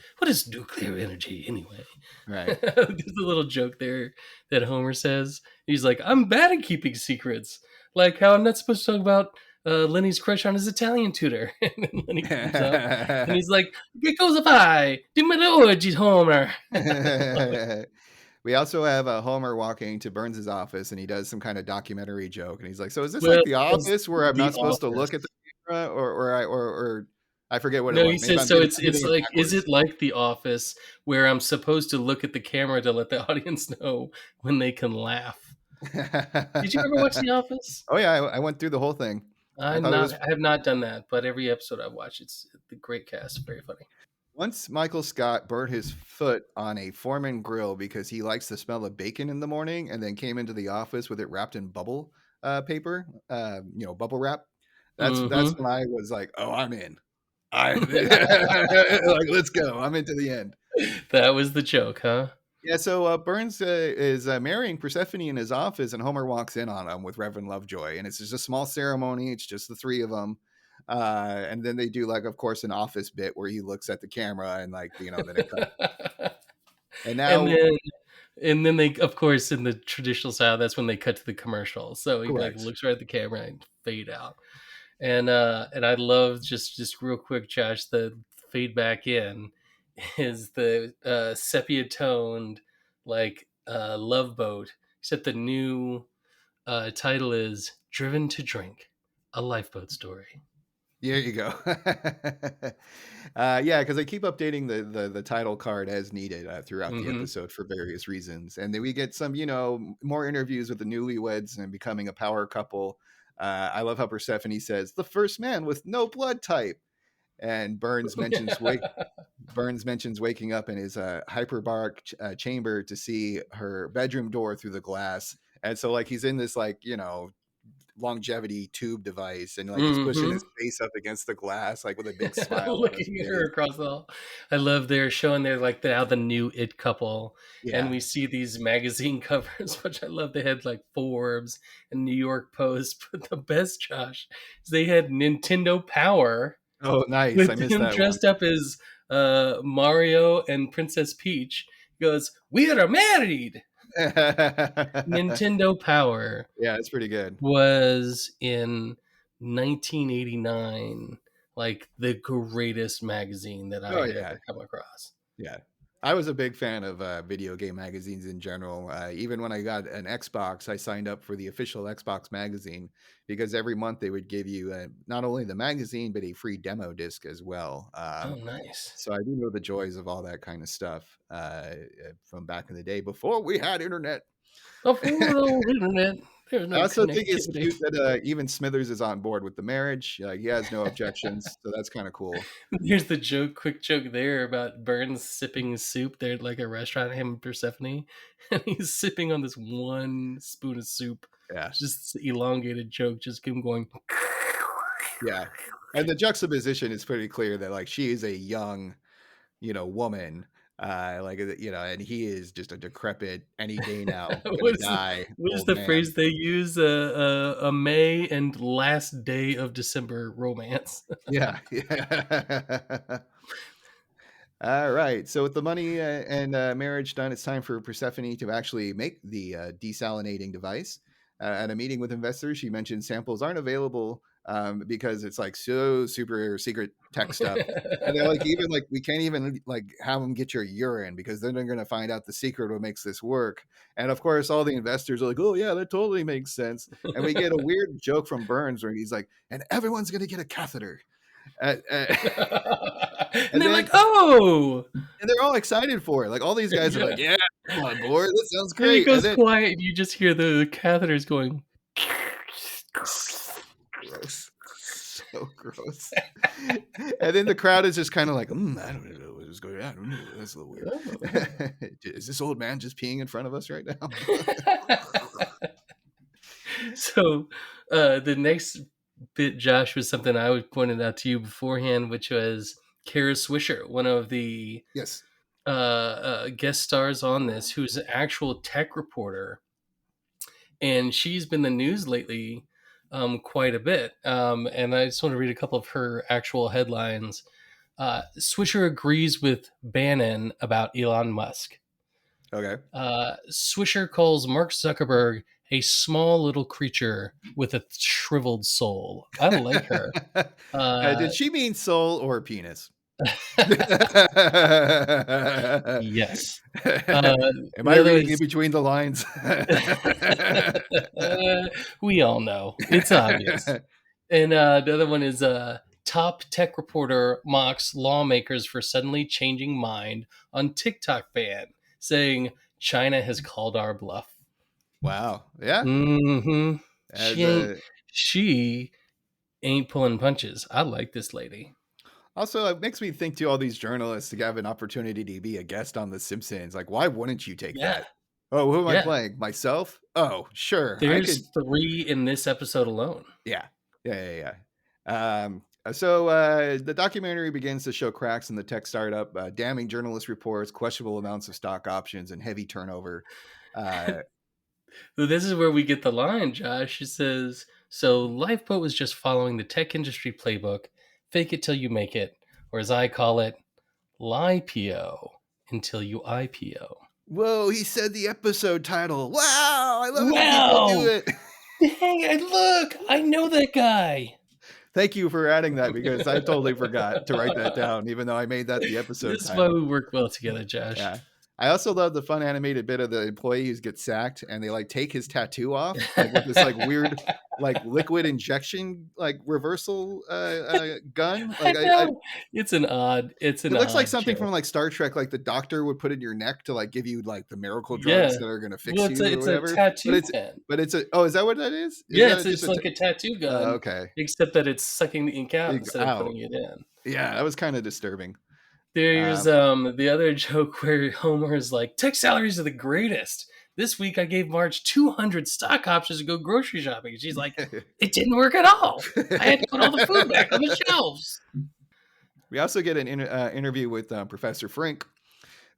nuclear energy anyway? Right. There's a little joke there that Homer says. He's like, I'm bad at keeping secrets. Like how I'm not supposed to talk about Lenny's crush on his Italian tutor. And then Lenny comes up and he's like, "Che cosa fai? Dimmelo oggi, Homer." We also have Homer walking to Burns's office, and he does some kind of documentary joke, and he's like, "So is this Well, like The it's Office, where I'm The not supposed to Office. look at the camera, or I forget what it No, was. he Maybe says I'm so. getting, It's I'm getting it like, is backwards." it like The Office where I'm supposed to look at the camera to let the audience know when they can laugh? Did you ever watch The Office? Oh yeah, I went through the whole thing. I thought it was I have not done that, but every episode I've watched, it's the great cast, very funny. once Michael Scott burnt his foot on a Foreman grill because he likes the smell of bacon in the morning, and then came into the office with it wrapped in bubble paper, bubble wrap. That's Mm-hmm. when I was like, "Oh, I'm in. Like, let's go. I'm into the end." That was the joke, huh? Yeah. So Burns is marrying Persephone in his office, and Homer walks in on him with Reverend Lovejoy, and it's just a small ceremony. It's just the three of them. And then they do, like, of course, an office bit where he looks at the camera and, like, then it cuts. And and now, then and then they, of course, in the traditional style, that's when they cut to the commercial. So he like correct. looks right at the camera and fade out. And I love just real quick, Josh, the fade back in is the sepia toned like Love Boat, except the new title is Driven to Drink, a lifeboat story. There you go. Yeah, because I keep updating the title card as needed throughout the episode for various reasons, and then we get some more interviews with the newlyweds and becoming a power couple. I love how Persephone says the first man with no blood type, and Burns mentions waking up in his hyperbaric chamber to see her bedroom door through the glass, and so like he's in this like longevity tube device, and like he's pushing his face up against the glass like with a big smile on his Looking at her face. across the hall. I love they're showing they're like now the new it couple, and Yeah. we see these magazine covers, which I love. They had like Forbes and New York Post, but the best, Josh, is they had Nintendo Power Oh, nice. with I missed him that one. dressed up as Mario and Princess Peach, He goes, "We are married." Nintendo Power Yeah, it's pretty good. was in 1989 like the greatest magazine that I Oh had yeah, ever come across. yeah. I was a big fan of video game magazines in general. Even when I got an Xbox, I signed up for the official Xbox magazine because every month they would give you not only the magazine but a free demo disc as well. Oh, nice. So I do know the joys of all that kind of stuff from back in the day before we had internet. Before the old internet, there's I no also think it's connectivity. cute that even Smithers is on board with the marriage. He has no objections, so that's kind of cool. Here's the joke, quick joke there about Burns sipping soup. They're at like a restaurant, him and Persephone, and he's sipping on this one spoon of soup. Yeah, It's just elongated joke, just him going. yeah. And the juxtaposition is pretty clear that like she is a young, woman, and he is just a decrepit any day now gonna die What is old the man. phrase they use? A May and last day of December romance. Yeah, yeah. All right. So with the money and marriage done, it's time for Persephone to actually make the desalinating device. At a meeting with investors, she mentioned samples aren't available because it's like so super secret tech stuff. And they're like, even like we can't even like have them get your urine because then they're going to find out the secret what makes this work. And of course, all the investors are like, oh yeah, that totally makes sense. And we get a weird joke from Burns where he's like, and everyone's going to get a catheter. And And they're then like, oh. and they're all excited for it. Like all these guys are like, Yeah. "Yeah, I'm on board. That sounds Then it great." And goes then quiet, and you just hear the catheters going. gross, so gross. And then the crowd is just kind of like, I don't know what is going on. I don't know. That's a little weird. Is this old man just peeing in front of us right now? So the next bit, Josh, was something I was pointed out to you beforehand, which was Kara Swisher, one of the Yes. guest stars on this, who's an actual tech reporter, and she's been in the news lately quite a bit. And I just want to read a couple of her actual headlines. Swisher agrees with Bannon about Elon Musk. Okay. Swisher calls Mark Zuckerberg a small little creature with a shriveled soul. I like her. Did she mean soul or penis? Yes. Am I reading in between the lines? We all know. It's obvious. And the other one is top tech reporter mocks lawmakers for suddenly changing mind on TikTok ban, saying China has called our bluff. Wow. Yeah. Mm-hmm. She ain't pulling punches. I like this lady. Also, it makes me think too, all these journalists to have an opportunity to be a guest on The Simpsons. Like, why wouldn't you take that? Oh, who am I playing? Myself? Oh, sure. There's 3 in this episode alone. Yeah. So the documentary begins to show cracks in the tech startup, damning journalist reports, questionable amounts of stock options, and heavy turnover. So this is where we get the line, Josh. It says, so Lifeboat was just following the tech industry playbook, fake it till you make it, or as I call it, LIPO until you IPO. Whoa, he said the episode title. Wow, I love it when people do it. Dang it, look, I know that guy. Thank you for adding that because I totally forgot to write that down, even though I made that the episode This is title. why we work well together, Josh. Yeah. I also love the fun animated bit of the employee who gets sacked and they like take his tattoo off like with this like weird like liquid injection like reversal gun. Like it looks like something from like Star Trek, like the doctor would put in your neck to like give you like the miracle drugs that are gonna fix you or whatever. A tattoo pen. But it's a is that what that is? It's like a tattoo gun. Okay. Except that it's sucking the ink out instead of putting it in. Yeah, that was kind of disturbing. There's the other joke where Homer is like, tech salaries are the greatest. This week I gave Marge 200 stock options to go grocery shopping. And she's like, it didn't work at all. I had to put all the food back on the shelves. We also get an interview with Professor Frink,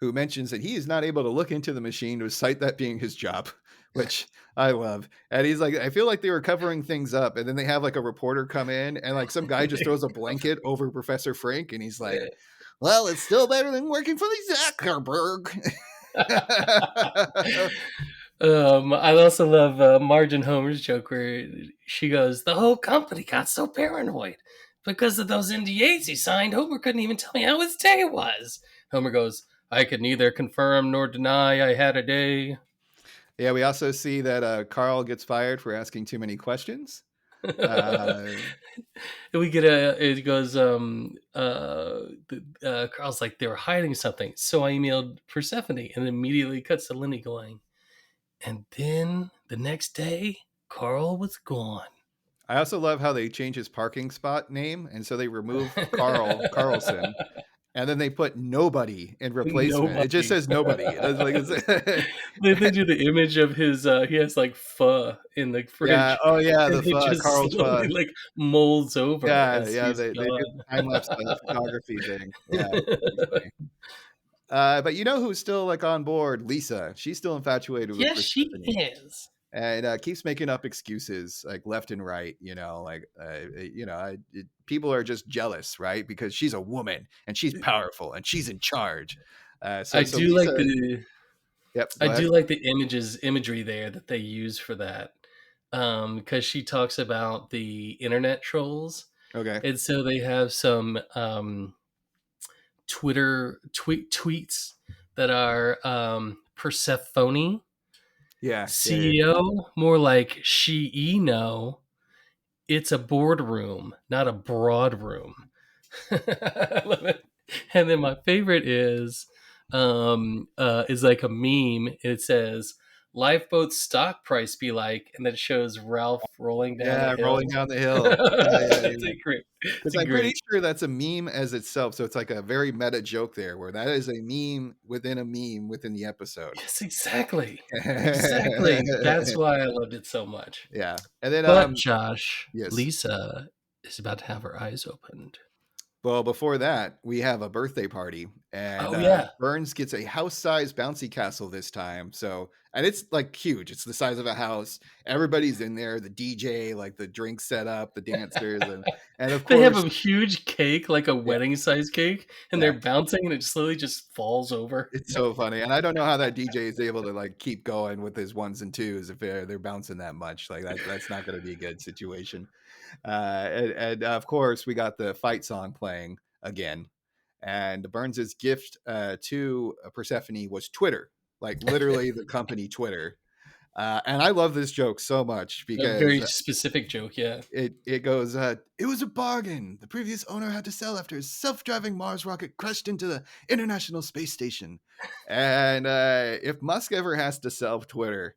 who mentions that he is not able to look into the machine to cite that being his job, which I love. And he's like, I feel like they were covering things up. And then they have like a reporter come in and like some guy just throws a blanket over Professor Frink. And he's like, well, it's still better than working for the Zuckerberg. I also love Marge and Homer's joke where she goes, "The whole company got so paranoid because of those NDAs he signed. Homer couldn't even tell me how his day was." Homer goes, "I could neither confirm nor deny I had a day." Yeah, we also see that Carl gets fired for asking too many questions. We get it goes, Carl's like, they were hiding something. So I emailed Persephone and immediately cuts to Lenny going, and then the next day, Carl was gone. I also love how they change his parking spot name, and so they remove Carlson, and then they put nobody in replacement. It just Nobody. says nobody. It's like They do the image of his he has like pho in the yeah. fridge Oh yeah, and the it just Carl's slowly pho. like molds over Yeah, as yeah. he's They do gone. time lapse photography thing. Yeah, pretty funny. But you know who's still like on board? Lisa. She's still infatuated with Yes, she Persephone. is. And keeps making up excuses like left and right, people are just jealous, right? Because she's a woman and she's powerful and she's in charge. So I so do like Lisa, the yep, go ahead. imagery there that they use for that. Because she talks about the internet trolls. Okay, And so they have some tweets that are Persephone yeah. CEO, more like she know. It's a boardroom, not a broad room. I love it. And then my favorite is like a meme. It says lifeboat stock price be like, and then it shows Ralph rolling down a Yeah, rolling hill. down the hill. It's a great, Because it's a I'm pretty great. sure that's a meme as itself. So it's like a very meta joke there, where that is a meme within the episode. Yes, exactly, exactly. That's why I loved it so much. Yeah, and then But Josh, yes. Lisa is about to have her eyes opened. Well, before that, we have a birthday party, and Oh yeah, Burns gets a house-sized bouncy castle this time. So, and it's like huge. It's the size of a house. Everybody's in there. The DJ, like the drink setup, the dancers, and of they have course, a huge cake, like a yeah, wedding size cake, and yeah, they're bouncing, and it slowly just falls over. it's so funny. And I don't know how that DJ is able to like keep going with his ones and twos if they're bouncing that much. Like that's not going to be a good situation. And of course, we got the fight song playing again. And Burns's gift to Persephone was Twitter, like literally the company Twitter. And I love this joke so much A because very specific joke, yeah. it goes, it was a bargain. The previous owner had to sell after his self-driving Mars rocket crashed into the International Space Station. And if Musk ever has to sell Twitter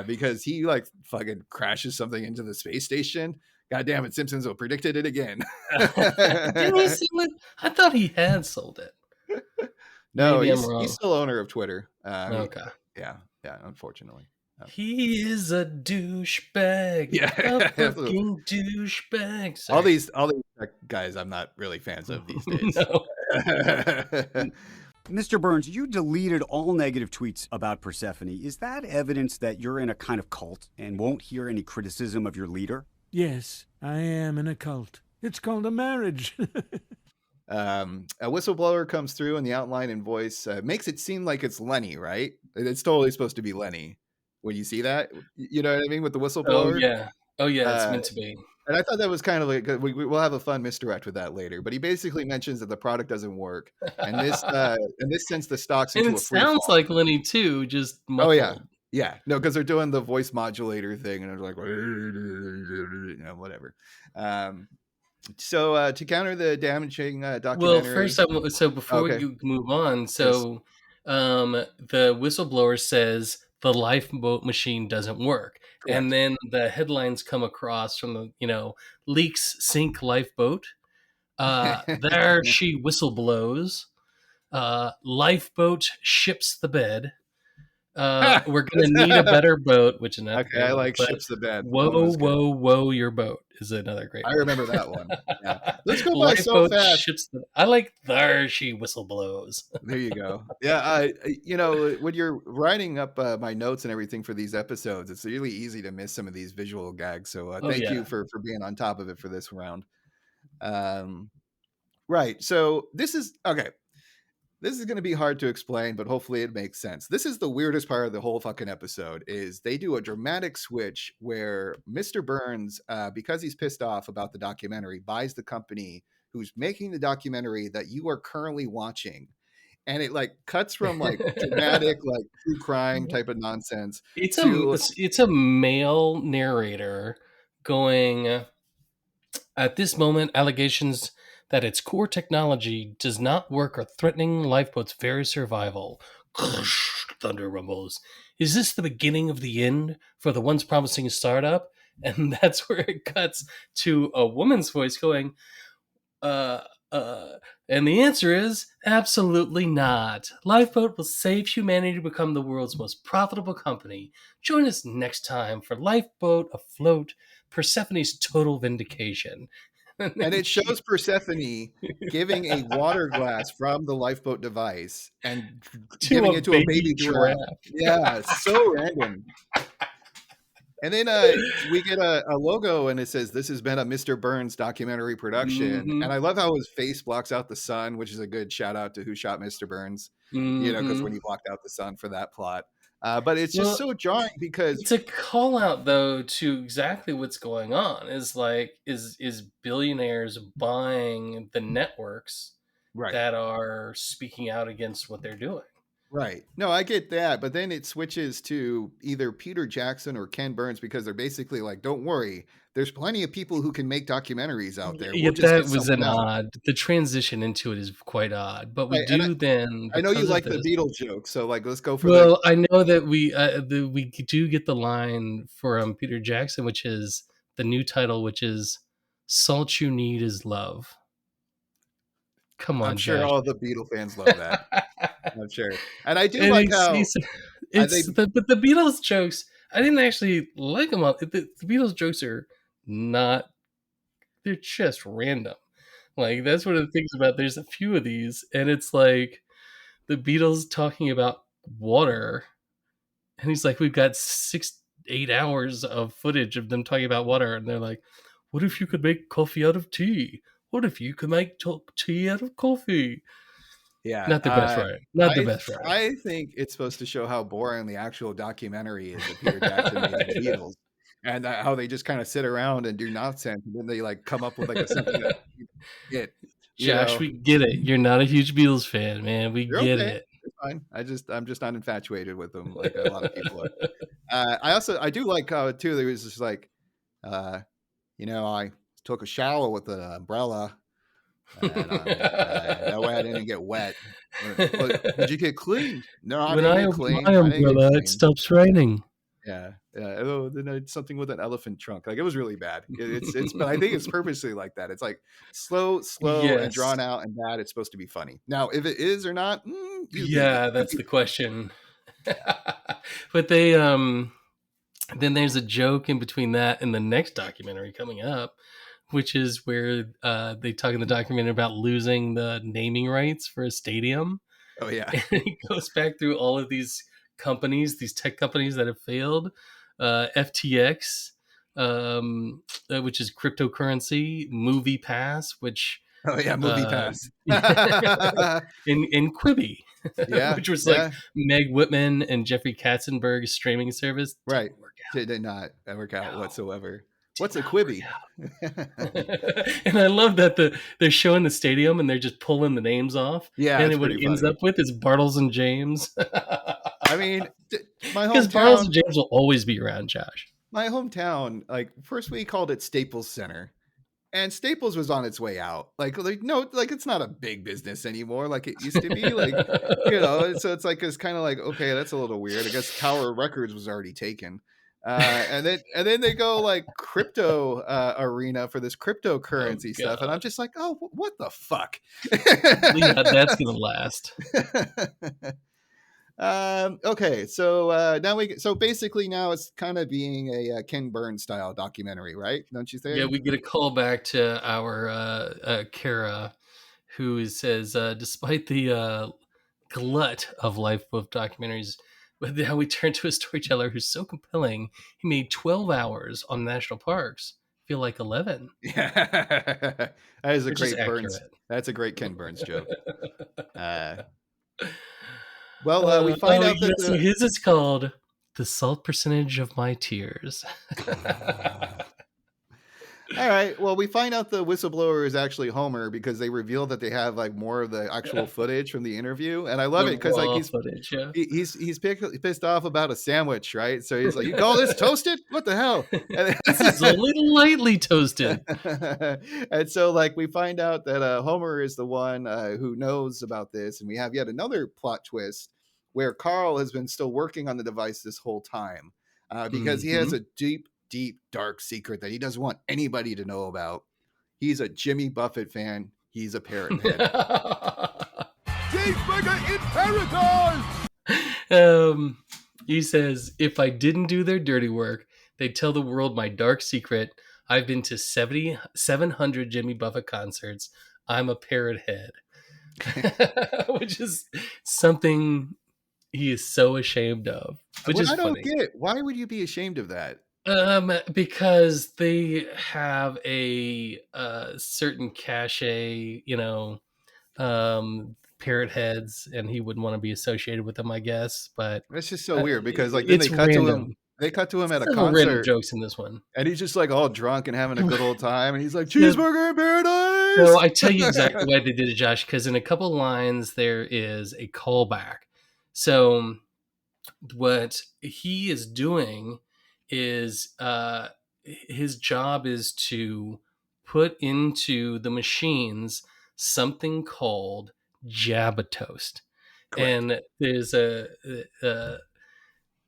because he like fucking crashes something into the space station, God damn it, Simpsons will predicted it again. Didn't he sell it? I thought he had sold it. No, Maybe I'm he's wrong. still owner of Twitter. Okay. Yeah, unfortunately. He is a douchebag. Yeah, A absolutely. fucking douchebag. All Sorry. these tech guys I'm not really fans of these days. No. Mr. Burns, you deleted all negative tweets about Persephone. Is that evidence that you're in a kind of cult and won't hear any criticism of your leader? Yes, I am in a cult. It's called a marriage. A whistleblower comes through and the outline and voice makes it seem like it's Lenny, right? It's totally supposed to be Lenny. When you see that, you know what I mean, with the Oh whistleblower. yeah. Oh yeah. It's meant to be. And I thought that was kind of like we'll have a fun misdirect with that later. But he basically mentions that the product doesn't work, and this sends the stocks And into it a free sounds fall. like Lenny too, just Oh muffled. yeah, no, because they're doing the voice modulator thing, and they're like, you know, whatever. So to counter the damaging Well, documentary. first, so before Okay. you move on, Yes. so the whistleblower says the lifeboat machine doesn't work, Correct. and then the headlines come across from the leaks sink lifeboat. There she whistleblows. Lifeboat ships the bed. We're gonna need a better boat, which is not Okay, I like but ships the bed. That whoa, was good. whoa, your boat is another great I one. remember that one. Yeah. Let's go by so Lifeboat fast. ships the. I like there she whistleblows. There you go. Yeah, when you're writing up my notes and everything for these episodes, it's really easy to miss some of these visual gags. So Oh thank yeah. you for being on top of it for this round. Right. So this is okay. This is going to be hard to explain, but hopefully it makes sense. This is the weirdest part of the whole fucking episode is they do a dramatic switch where Mr. Burns, because he's pissed off about the documentary, buys the company who's making the documentary that you are currently watching. And it like cuts from like dramatic, like true crime type of nonsense to It's a male narrator going, at this moment, allegations that its core technology does not work are threatening Lifeboat's very survival. Thunder rumbles. Is this the beginning of the end for the once promising startup? And that's where it cuts to a woman's voice going, uh, and the answer is absolutely not. Lifeboat will save humanity to become the world's most profitable company. Join us next time for Lifeboat Afloat, Persephone's Total Vindication. and it shows Persephone giving a water glass from the lifeboat device and giving it to a baby giraffe. Yeah, so random. And then we get a logo and it says, "This has been a Mr. Burns documentary production." Mm-hmm. And I love how his face blocks out the sun, which is a good shout out to Who Shot Mr. Burns, you know, because when he blocked out the sun for that plot. But it's just so jarring because it's a call out though to exactly what's going on is like is billionaires buying the networks that are speaking out against what they're doing. Right. No, I get that. But then it switches to either Peter Jackson or Ken Burns because they're basically like, don't worry, there's plenty of people who can make documentaries out there. Yeah, that was an odd. The transition into it is quite odd. But we do then. I know you like the Beatles joke, so like, let's go for Well, I know that we do get the line from Peter Jackson, which is the new title, which is "Salt You Need Is Love." Come on, I'm sure Josh. all the Beatle fans love that. I'm sure, and I do like how but the Beatles jokes. I didn't actually like them. The Beatles jokes are not. They're just random. Like that's one of the things about. There's a few of these, and it's like the Beatles talking about water, and he's like, "We've got 6-8 hours of footage of them talking about water," and they're like, "What if you could make coffee out of tea? What if you could make tea out of coffee?" Yeah, not the best writing. Not the best writing. I think it's supposed to show how boring the actual documentary is that Peter Jackson made of the Beatles, and how they just kind of sit around and do nonsense, and then they like come up with like a something that hit. Josh, we get it. You're not a huge Beatles fan, man. We get it. It's fine. I'm just not infatuated with them like a lot of people are. I do like how too. There was just like, you know, I took a shower with an umbrella. And, that way I didn't get wet. Did you get clean? No, I didn't get clean. My umbrella, it stops raining. Yeah. Oh, then it's something with an elephant trunk. Like it was really bad. It's but I think it's purposely like that. It's like slow, and drawn out and bad. It's supposed to be funny. Now, if it is or not, that's the question. But they then there's a joke in between that and the next documentary coming up, which is where they talk in the documentary about losing the naming rights for a stadium. Oh yeah. And he goes back through all of these companies, these tech companies that have failed. FTX, which is cryptocurrency, Movie Pass, which Movie Pass, in Quibi, yeah, which was like Meg Whitman and Jeffrey Katzenberg's streaming service. Right, did not work out whatsoever. What's a Quibi? And I love that they're showing the stadium and they're just pulling the names off. Yeah, and what it ends up with is Bartles and James. I mean, my hometown. Because Bartles and James will always be around, Josh. My hometown, like first we called it Staples Center, and Staples was on its way out. Like no, like it's not a big business anymore, like it used to be. Like you know, so it's like it's kind of like okay, that's a little weird. I guess Tower Records was already taken. And then they go like crypto arena for this cryptocurrency stuff, and I'm just like, oh, what the fuck? Yeah, that's gonna last. Okay, so now basically now it's kind of being a Ken Burns style documentary, right? Don't you think? Yeah, we get a call back to our Kara, who says, despite the glut of Lifeboat documentaries, but how we turn to a storyteller who's so compelling, he made 12 hours on national parks feel like 11. Yeah, that is a great Burns. That's a great Ken Burns joke. Well, we find out that so his is called The Salt Percentage of My Tears. All right. Well, we find out the whistleblower is actually Homer because they reveal that they have like more of the actual footage from the interview, and I love The it because like raw footage, yeah. he's pissed off about a sandwich, right? So he's like, "You call this toasted? What the hell?" And, This is only lightly toasted. and so like we find out that Homer is the one who knows about this, and we have yet another plot twist where Carl has been still working on the device this whole time because he has a deep, dark secret that he doesn't want anybody to know about. He's a Jimmy Buffett fan. He's a parrot head. Cheeseburger in paradise! He says, if I didn't do their dirty work, they'd tell the world my dark secret. I've been to 700 Jimmy Buffett concerts. I'm a parrot head. Which is something he is so ashamed of. Which is I don't funny. get. Why would you be ashamed of that? Because they have a certain cachet, parrot heads, and he wouldn't want to be associated with them, I guess. But It's just so weird because like then it's they cut random. to him. They cut to him at a Several random concert, jokes in this one, and he's just like all drunk and having a good old time, and he's like, "Cheeseburger in paradise." So I tell you exactly why they did it, Josh, because in a couple lines there is a callback. So what he is doing is his job is to put into the machines something called Jabba-toast. Correct. And there's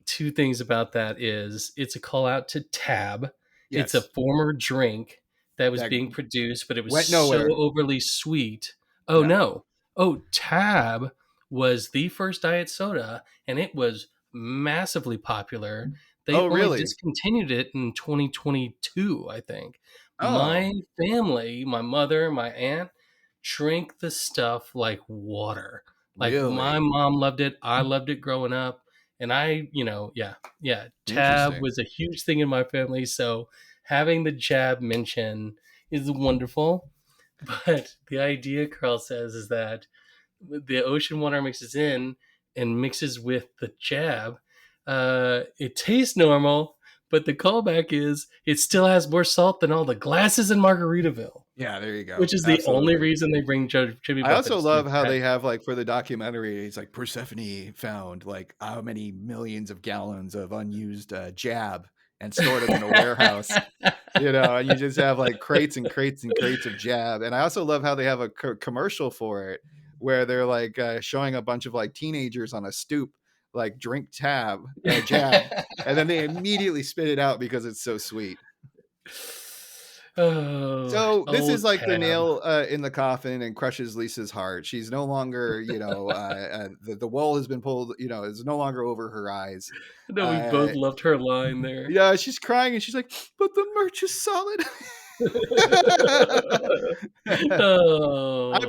two things about that is it's a call out to Tab. Yes. It's a former drink that was That being produced, but it was went so nowhere. overly sweet. Oh, Yeah. no. Oh, Tab was the first diet soda, and it was massively popular. They only really? discontinued it in 2022, I think. Oh. My family, my mother, my aunt, drank the stuff like water. Like Really? my mom loved it. I loved it growing up. And I, yeah. Tab Interesting. was a huge thing in my family. So having the jab mention is wonderful. But the idea, Carl says, is that the ocean water mixes in and mixes with the jab. It tastes normal, but the callback is it still has more salt than all the glasses in Margaritaville. Yeah, there you go. Which is the only reason they bring Jimmy Buffett. I also love how they have like for the documentary, it's like Persephone found like how many millions of gallons of unused jab and stored them in a warehouse. And you just have like crates and crates and crates of jab. And I also love how they have a commercial for it where they're like showing a bunch of like teenagers on a stoop like drink jab, and then they immediately spit it out because it's so sweet. So this is like the nail in the coffin and crushes Lisa's heart. She's no longer, the wool has been pulled, is no longer over her eyes. No, we both loved her line there. Yeah, she's crying and she's like, but the merch is solid. I've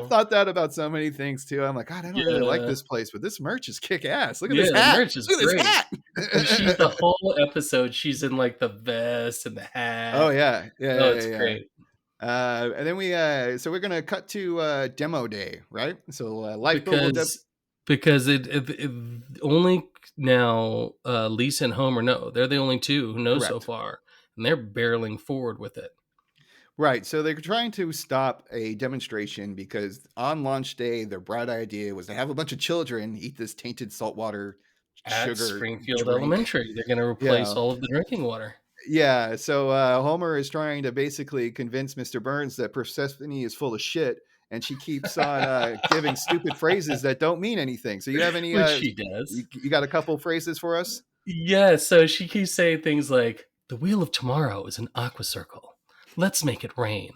thought that about so many things too. I'm like, God, I don't really like this place, but this merch is kick ass. Look at this hat. The merch is great. This hat. She's the whole episode. She's in like the vest and the hat. Oh yeah, it's great. And then we're gonna cut to demo day, right? So Lifeboat because it only now Lisa and Homer know. They're the only two who know so far, and they're barreling forward with it. Right. So they're trying to stop a demonstration because on launch day, their bright idea was to have a bunch of children eat this tainted saltwater sugar Springfield drink. Elementary. They're going to replace all of the drinking water. Yeah. So Homer is trying to basically convince Mr. Burns that Persephone is full of shit. And she keeps on giving stupid phrases that don't mean anything. So you have any? Which she does. You got a couple phrases for us? Yeah. So she keeps saying things like, "The wheel of tomorrow is an aqua circle. Let's make it rain."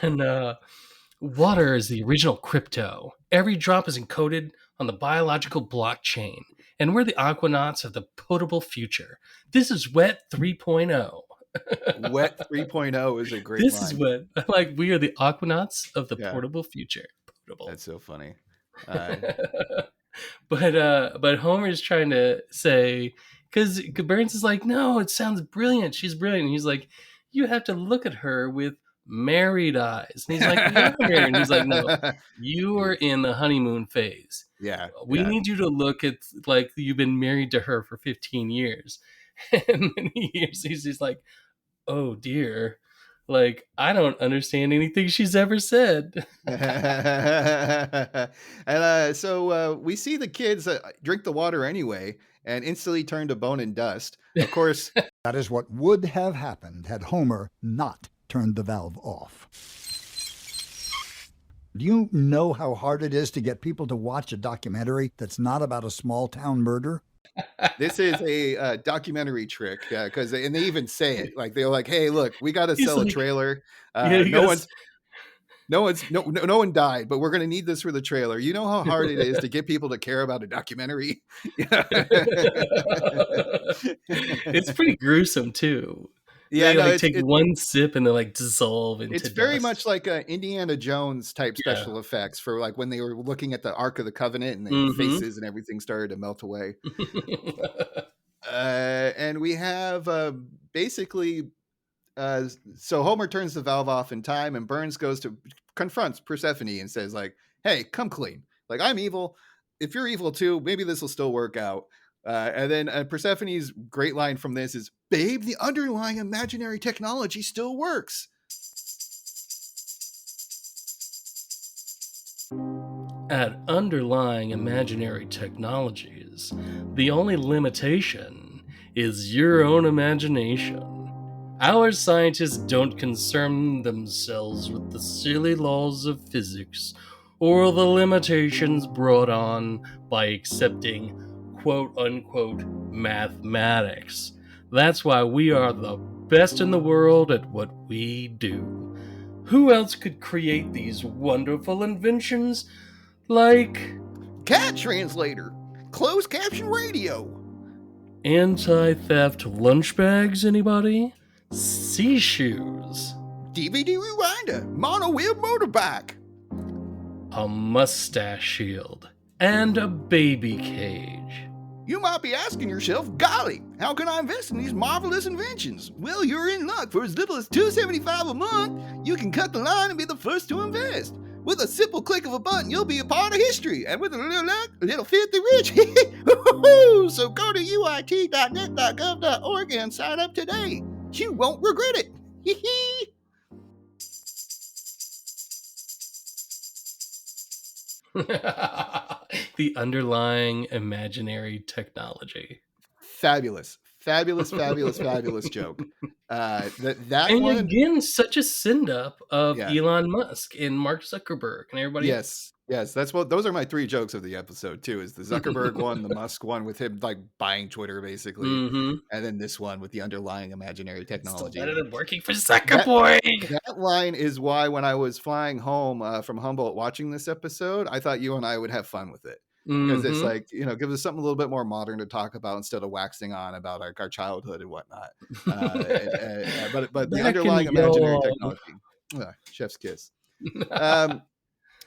And water is the original crypto. Every drop is encoded on the biological blockchain. And we're the aquanauts of the potable future. This is Wet 3.0. Wet 3.0 is a great This line. is what, like, we are the aquanauts of the portable future. Potable. That's so funny. But Homer's trying to say, because Burns is like, no, it sounds brilliant. She's brilliant. And he's like, you have to look at her with married eyes. And he's like, we are married. And he's like, no, you are in the honeymoon phase. Yeah. We need you to look at like you've been married to her for 15 years. And then he's just like, oh dear. Like, I don't understand anything she's ever said. And so we see the kids drink the water anyway and instantly turn to bone and dust. Of course, that is what would have happened had Homer not turned the valve off. Do you know how hard it is to get people to watch a documentary that's not about a small town murder? This is a documentary trick, because and they even say it like they're like, "Hey, look, we got to sell a trailer. No one died, but we're going to need this for the trailer. You know how hard it is to get people to care about a documentary." It's pretty gruesome too. Yeah, they take one sip and they like dissolve into it's very dust. much like Indiana Jones type special effects for like when they were looking at the Ark of the Covenant and the faces and everything started to melt away. And we have basically so Homer turns the valve off in time, and Burns confronts Persephone and says like, "Hey, come clean. Like, I'm evil. If you're evil too, maybe this will still work out." And then Persephone's great line from this is, "Babe, the underlying imaginary technology still works." At underlying imaginary technologies, the only limitation is your own imagination. Our scientists don't concern themselves with the silly laws of physics or the limitations brought on by accepting quote-unquote mathematics. That's why we are the best in the world at what we do. Who else could create these wonderful inventions like cat translator, closed caption radio, anti-theft lunch bags, anybody? Sea shoes, DVD rewinder, mono-wheel motorbike, a mustache shield, and a baby cage. You might be asking yourself, golly, how can I invest in these marvelous inventions? Well, you're in luck. For as little as $2.75 a month, you can cut the line and be the first to invest. With a simple click of a button, you'll be a part of history. And with a little luck, it'll fit the rich. So go to uit.net.gov.org and sign up today. You won't regret it. The underlying imaginary technology. Fabulous joke. And one, again, such a send-up of Elon Musk and Mark Zuckerberg and everybody. Yes, those are my three jokes of the episode too. Is the Zuckerberg one, the Musk one with him like buying Twitter basically, and then this one with the underlying imaginary technology. Still better than working for Zuckerberg. That line is why when I was flying home from Humboldt watching this episode, I thought you and I would have fun with it. Because it's like, gives us something a little bit more modern to talk about instead of waxing on about our childhood and whatnot. But the underlying imaginary technology, chef's kiss.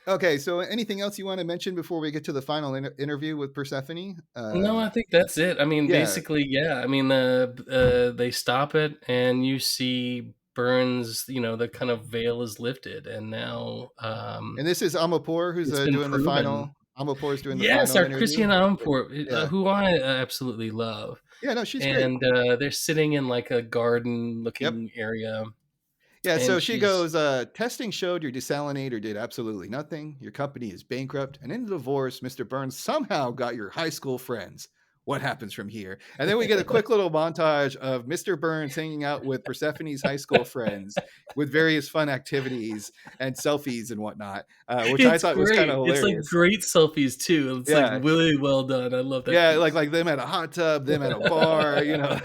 Okay, so anything else you want to mention before we get to the final interview with Persephone? No, I think that's it. I mean, basically, yeah. I mean, they stop it, and you see Burns. The kind of veil is lifted, and now. And this is Amirpour who's doing the final. Amirpour is doing the final our interview. Christiane Amirpour, who I absolutely love. Yeah, no, she's great. And they're sitting in like a garden-looking area. Yeah, so she goes, testing showed your desalinator did absolutely nothing. Your company is bankrupt. And in the divorce, Mr. Burns somehow got your high school friends. What happens from here? And then we get a quick little montage of Mr. Burns hanging out with Persephone's high school friends with various fun activities and selfies and whatnot, which I thought was kind of hilarious. It's like great selfies too. It's like really well done. I love that. Yeah, like them at a hot tub, them at a bar, them at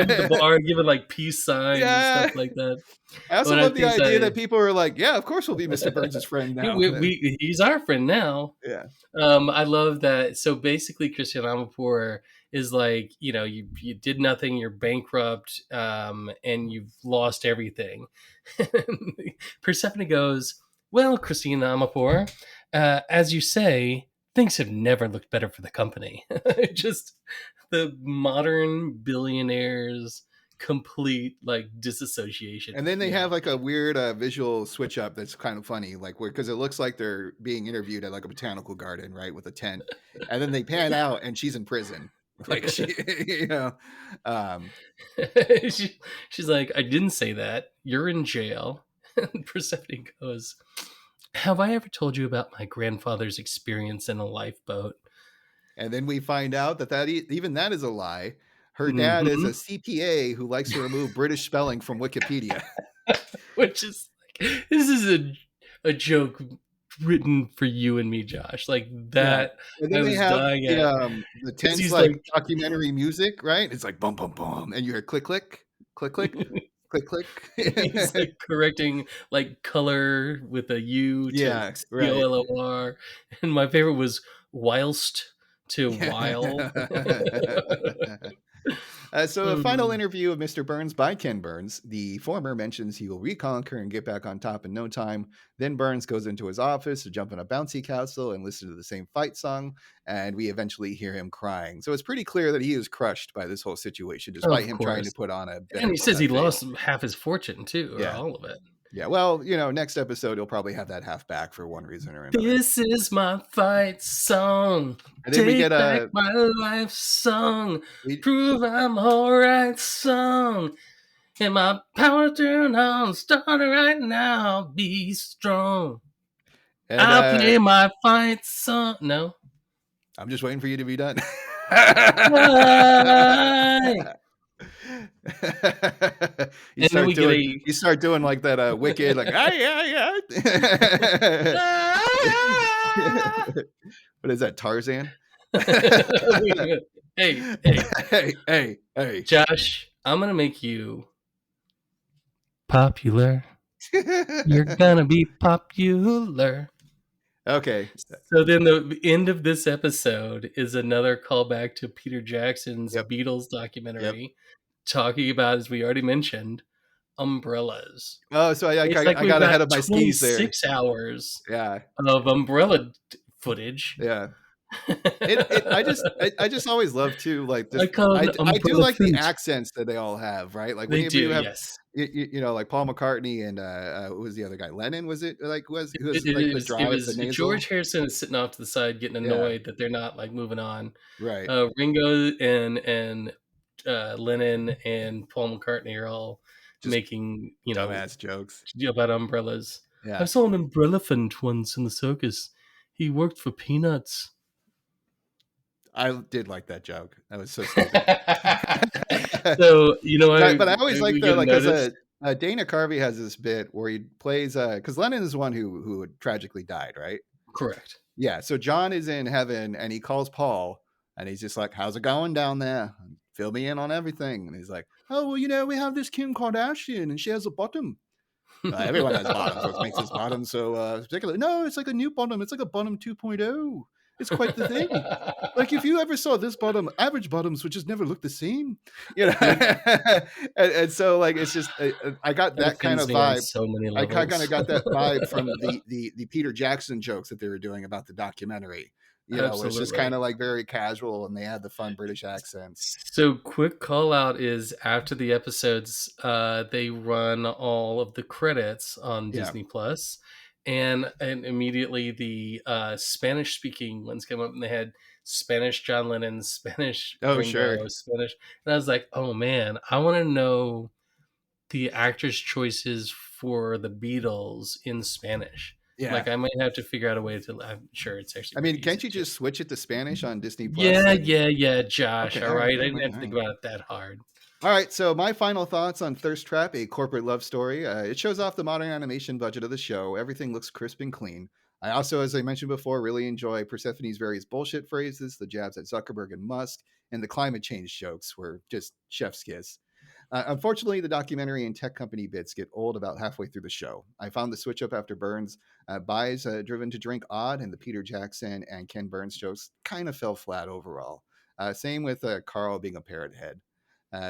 the bar giving like peace signs and stuff like that. I also love the idea that people are like, yeah, of course we'll be Mr. Burns' friend now. He's our friend now. Yeah. I love that. So basically, Christiane Amirpour is like, you did nothing, you're bankrupt, and you've lost everything. Persephone goes, well, Christiane Amirpour, as you say, things have never looked better for the company. Just the modern billionaires complete like disassociation. And then they feeling. have like a weird visual switch up that's kind of funny, like because it looks like they're being interviewed at like a botanical garden, right, with a tent, and then they pan out and she's in prison, like she, you know, um, She's like, I didn't say that. You're in jail. And Persephone goes, have I ever told you about my grandfather's experience in a lifeboat? and then we find out that even that is a lie. Her dad is a CPA who likes to remove British spelling from Wikipedia. Which is like, this is a joke written for you and me, Josh. Like that, And then I they was have dying at. the tense he's like like- documentary music, right? It's like bum bum bum, and you hear click click click click click click. He's like correcting like color with a U to Yeah, right. COLOR. And my favorite was whilst to while. So a final interview of Mr. Burns by Ken Burns. The former mentions he will reconquer and get back on top in no time. Then Burns goes into his office to jump in a bouncy castle and listen to the same fight song, and we eventually hear him crying. So it's pretty clear that he is crushed by this whole situation, despite him trying to put on a bit and he says he face. lost half his fortune too, or all of it. Yeah, well, next episode he'll probably have that half back for one reason or another. This is my fight song. And then we get back my life song. Prove I'm alright song. And my power turn on. Start right now. Be strong. And, I'll play my fight song. No. I'm just waiting for you to be done. You start doing like that wicked like yeah. What is that, Tarzan? Hey, Josh, I'm gonna make you popular. You're gonna be popular. Okay. So then the end of this episode is another callback to Peter Jackson's Beatles documentary, talking about, as we already mentioned, umbrellas. Oh, so I got ahead of my skis there. 6 hours of umbrella footage. Yeah. I just always love to like this. I do like the accents that they all have, right? Like they do, have, yes. Like Paul McCartney and who was the other guy? Lennon, was it? Like who was it like was, the drive, it was the nasal? George Harrison is sitting off to the side getting annoyed that they're not like moving on. Right. Ringo and Lennon and Paul McCartney are all just making dumbass jokes about umbrellas. Yeah. I saw an umbrelephant once in the circus. He worked for peanuts. I did like that joke. That was so stupid. So but I always like because Dana Carvey has this bit where he plays because Lennon is the one who tragically died, right? Correct. Yeah. So John is in heaven and he calls Paul and he's just like, "How's it going down there? Fill me in on everything." And he's like, "Oh well, we have this Kim Kardashian and she has a bottom." Everyone has bottoms, which makes this bottom so particular. No, it's like a new bottom. It's like a bottom 2.0. It's quite the thing. Like if you ever saw this bottom, average bottoms would just never look the same, and so like it's just I got that kind of vibe. So many I levels. kind of got that vibe from the Peter Jackson jokes that they were doing about the documentary. It's just kind of like very casual, and they had the fun British accents. So quick call out is after the episodes, they run all of the credits on Disney Plus. And immediately the Spanish speaking ones came up and they had Spanish John Lennon, Spanish Ringo, Spanish. And I was like, oh man, I want to know the actors' choices for the Beatles in Spanish. Yeah. Like I might have to figure out a way to, I'm sure it's actually. I mean, can't you just switch it to Spanish on Disney Plus? Yeah, Josh. Okay, all right. I didn't have to think about it that hard. All right, so my final thoughts on Thirst Trap, a corporate love story. It shows off the modern animation budget of the show. Everything looks crisp and clean. I also, as I mentioned before, really enjoy Persephone's various bullshit phrases, the jabs at Zuckerberg and Musk, and the climate change jokes were just chef's kiss. Unfortunately, the documentary and tech company bits get old about halfway through the show. I found the switch up after Burns buys Driven to Drink odd, and the Peter Jackson and Ken Burns jokes kind of fell flat overall. Same with Carl being a parrot head.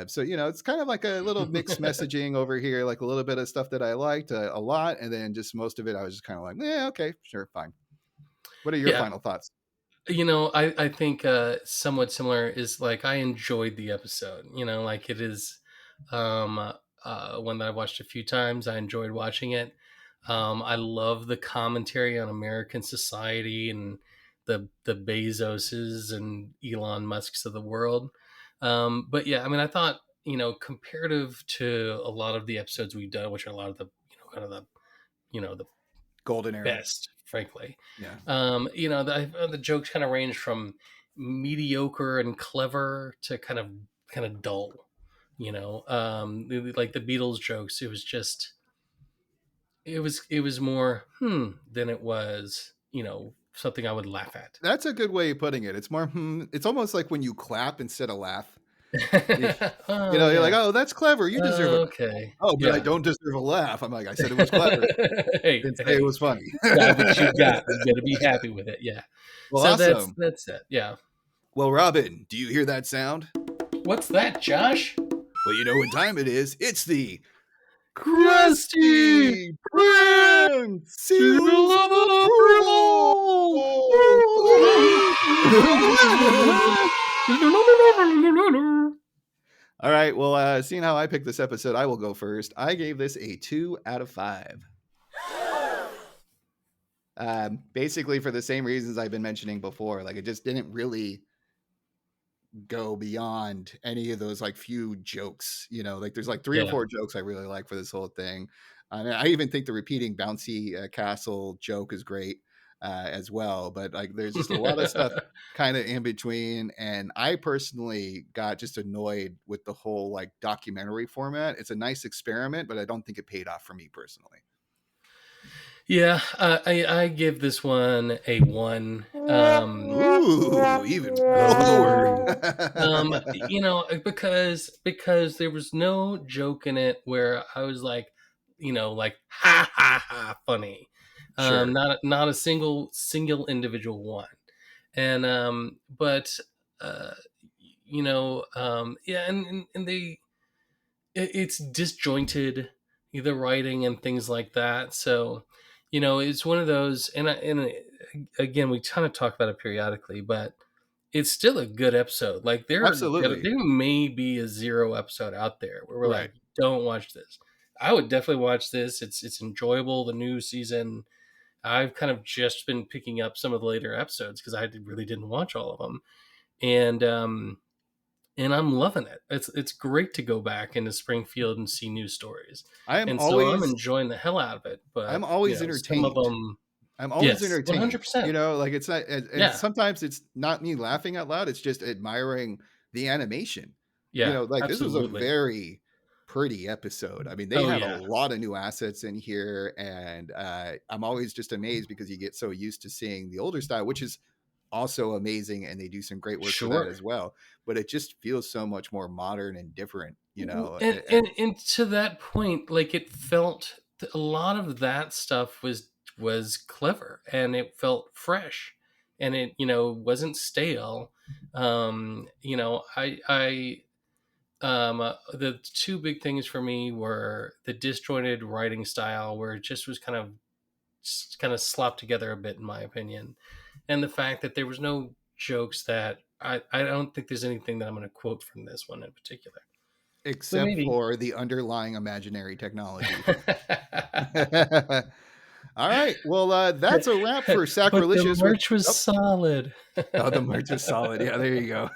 So, it's kind of like a little mixed messaging over here, like a little bit of stuff that I liked a lot. And then just most of it, I was just kind of like, yeah, okay, sure, fine. What are your final thoughts? I think somewhat similar is like I enjoyed the episode, like it is One that I watched a few times. I enjoyed watching it. I love the commentary on American society and the Bezoses and Elon Musks of the world. But yeah, I mean, I thought, comparative to a lot of the episodes we've done, which are a lot of the, kind of the Golden era. best, frankly. Yeah. The jokes kind of range from mediocre and clever to kind of dull. Like the Beatles jokes, it was just it was more than it was something I would laugh at. That's a good way of putting it. It's more it's almost like when you clap instead of laugh. You're like, oh, that's clever, you deserve it. Okay. Oh, but I don't deserve a laugh. I'm like, I said it was clever. Didn't say it was funny. But you got to be happy with it. Yeah. Well, So awesome. that's it. Yeah. Well, Robin, do you hear that sound? What's that, Josh? Well, you know what time it is. It's the Krusty Prince Seal of Approval. All right. Well, seeing how I picked this episode, I will go first. I gave this a 2 out of 5. Basically for the same reasons I've been mentioning before. Like, it just didn't really go beyond any of those like few jokes, like there's like 3 or 4 jokes I really like for this whole thing. I mean, I even think the repeating bouncy castle joke is great as well, but like there's just a lot of stuff kind of in between, and I personally got just annoyed with the whole like documentary format. It's a nice experiment, but I don't think it paid off for me personally. Yeah, I give this one a 1. Ooh, even lower. Because there was no joke in it where I was like, like ha ha ha funny. Sure. Not a single individual one. And it's disjointed, the writing and things like that. So, it's one of those, and again, we kind of talk about it periodically, but it's still a good episode. Like there may be a 0 episode out there where we're like, don't watch this. I would definitely watch this. It's enjoyable. The new season, I've kind of just been picking up some of the later episodes because I really didn't watch all of them, and I'm loving it. It's great to go back into Springfield and see new stories. I'm enjoying the hell out of it. But I'm always entertained. Some of them, I'm always entertained. 100%. Like it's not. And sometimes it's not me laughing out loud. It's just admiring the animation. Yeah, like absolutely. This was a very pretty episode. I mean, they had a lot of new assets in here, and I'm always just amazed because you get so used to seeing the older style, which is also amazing, and they do some great work for that as well, but it just feels so much more modern and different, and to that point, like it felt a lot of that stuff was clever, and it felt fresh, and it wasn't stale. The 2 big things for me were the disjointed writing style, where it just was kind of slopped together a bit, in my opinion. And the fact that there was no jokes that I don't think there's anything that I'm going to quote from this one in particular. Except for the underlying imaginary technology. All right. Well, that's a wrap for Sacrilicious. But the merch was solid. Oh, the merch was solid. Yeah, there you go.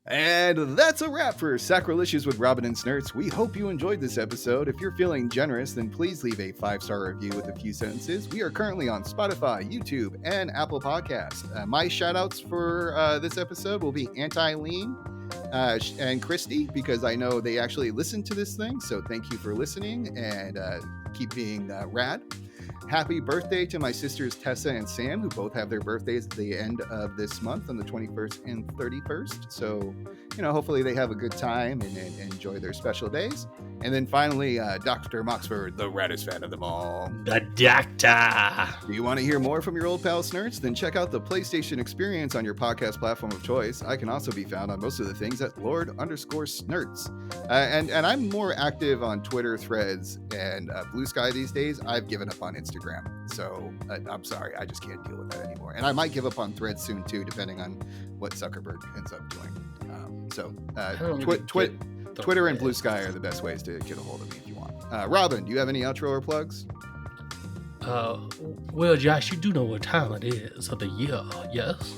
And that's a wrap for Sacrilicious with Robin and Snerts. We hope you enjoyed this episode. If you're feeling generous, then please leave a 5-star review with a few sentences. We are currently on Spotify, YouTube, and Apple Podcasts. My shout-outs for this episode will be Anti-Lean and Christy, because I know they actually listen to this thing. So thank you for listening, and keep being rad. Happy birthday to my sisters Tessa and Sam, who both have their birthdays at the end of this month on the 21st and 31st. So, hopefully they have a good time and enjoy their special days. And then finally, Dr. Moxford, the raddest fan of them all. The Doctor. Do you want to hear more from your old pal Snerts? Then check out the PlayStation Experience on your podcast platform of choice. I can also be found on most of the things at Lord_Snerts. And I'm more active on Twitter, Threads, and Bluesky these days. I've given up on Instagram. So I'm sorry, I just can't deal with that anymore. And I might give up on Threads soon too, depending on what Zuckerberg ends up doing. So I don't really get the Twitter and red. Bluesky are the best ways to get a hold of me if you want. Robin, do you have any outro or plugs? Well, Josh, you do know what time it is of the year, yes?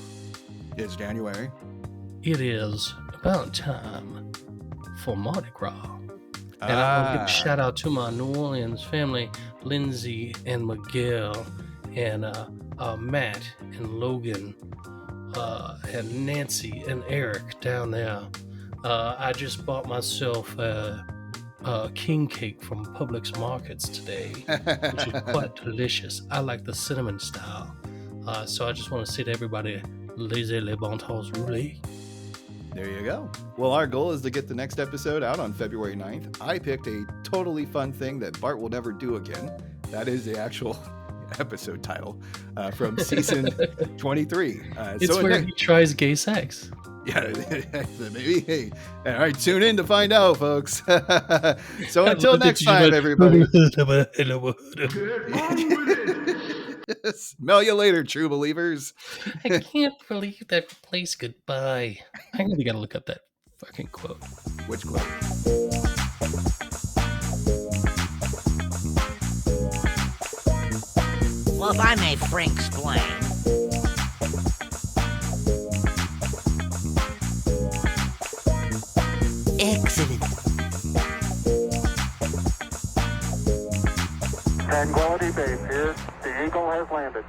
It's January. It is about time for Mardi Gras. And I want to give a shout out to my New Orleans family, Lindsay and Miguel, and Matt and Logan, and Nancy and Eric down there. I just bought myself a king cake from Publix Markets today, which is quite delicious. I like the cinnamon style. So I just want to say to everybody, laissez les bon temps rouler. There you go. Well, our goal is to get the next episode out on February 9th. I picked a totally fun thing that Bart will never do again. That is the actual episode title from season 23. It's where he tries gay sex. Yeah, maybe. Hey, all right, tune in to find out, folks. So until next time, everybody. Smell you later, true believers. I can't believe that place goodbye. I really gotta look up that fucking quote. Which quote? Well, if I may explain. Excellent. Tranquility Base here. The Eagle has landed.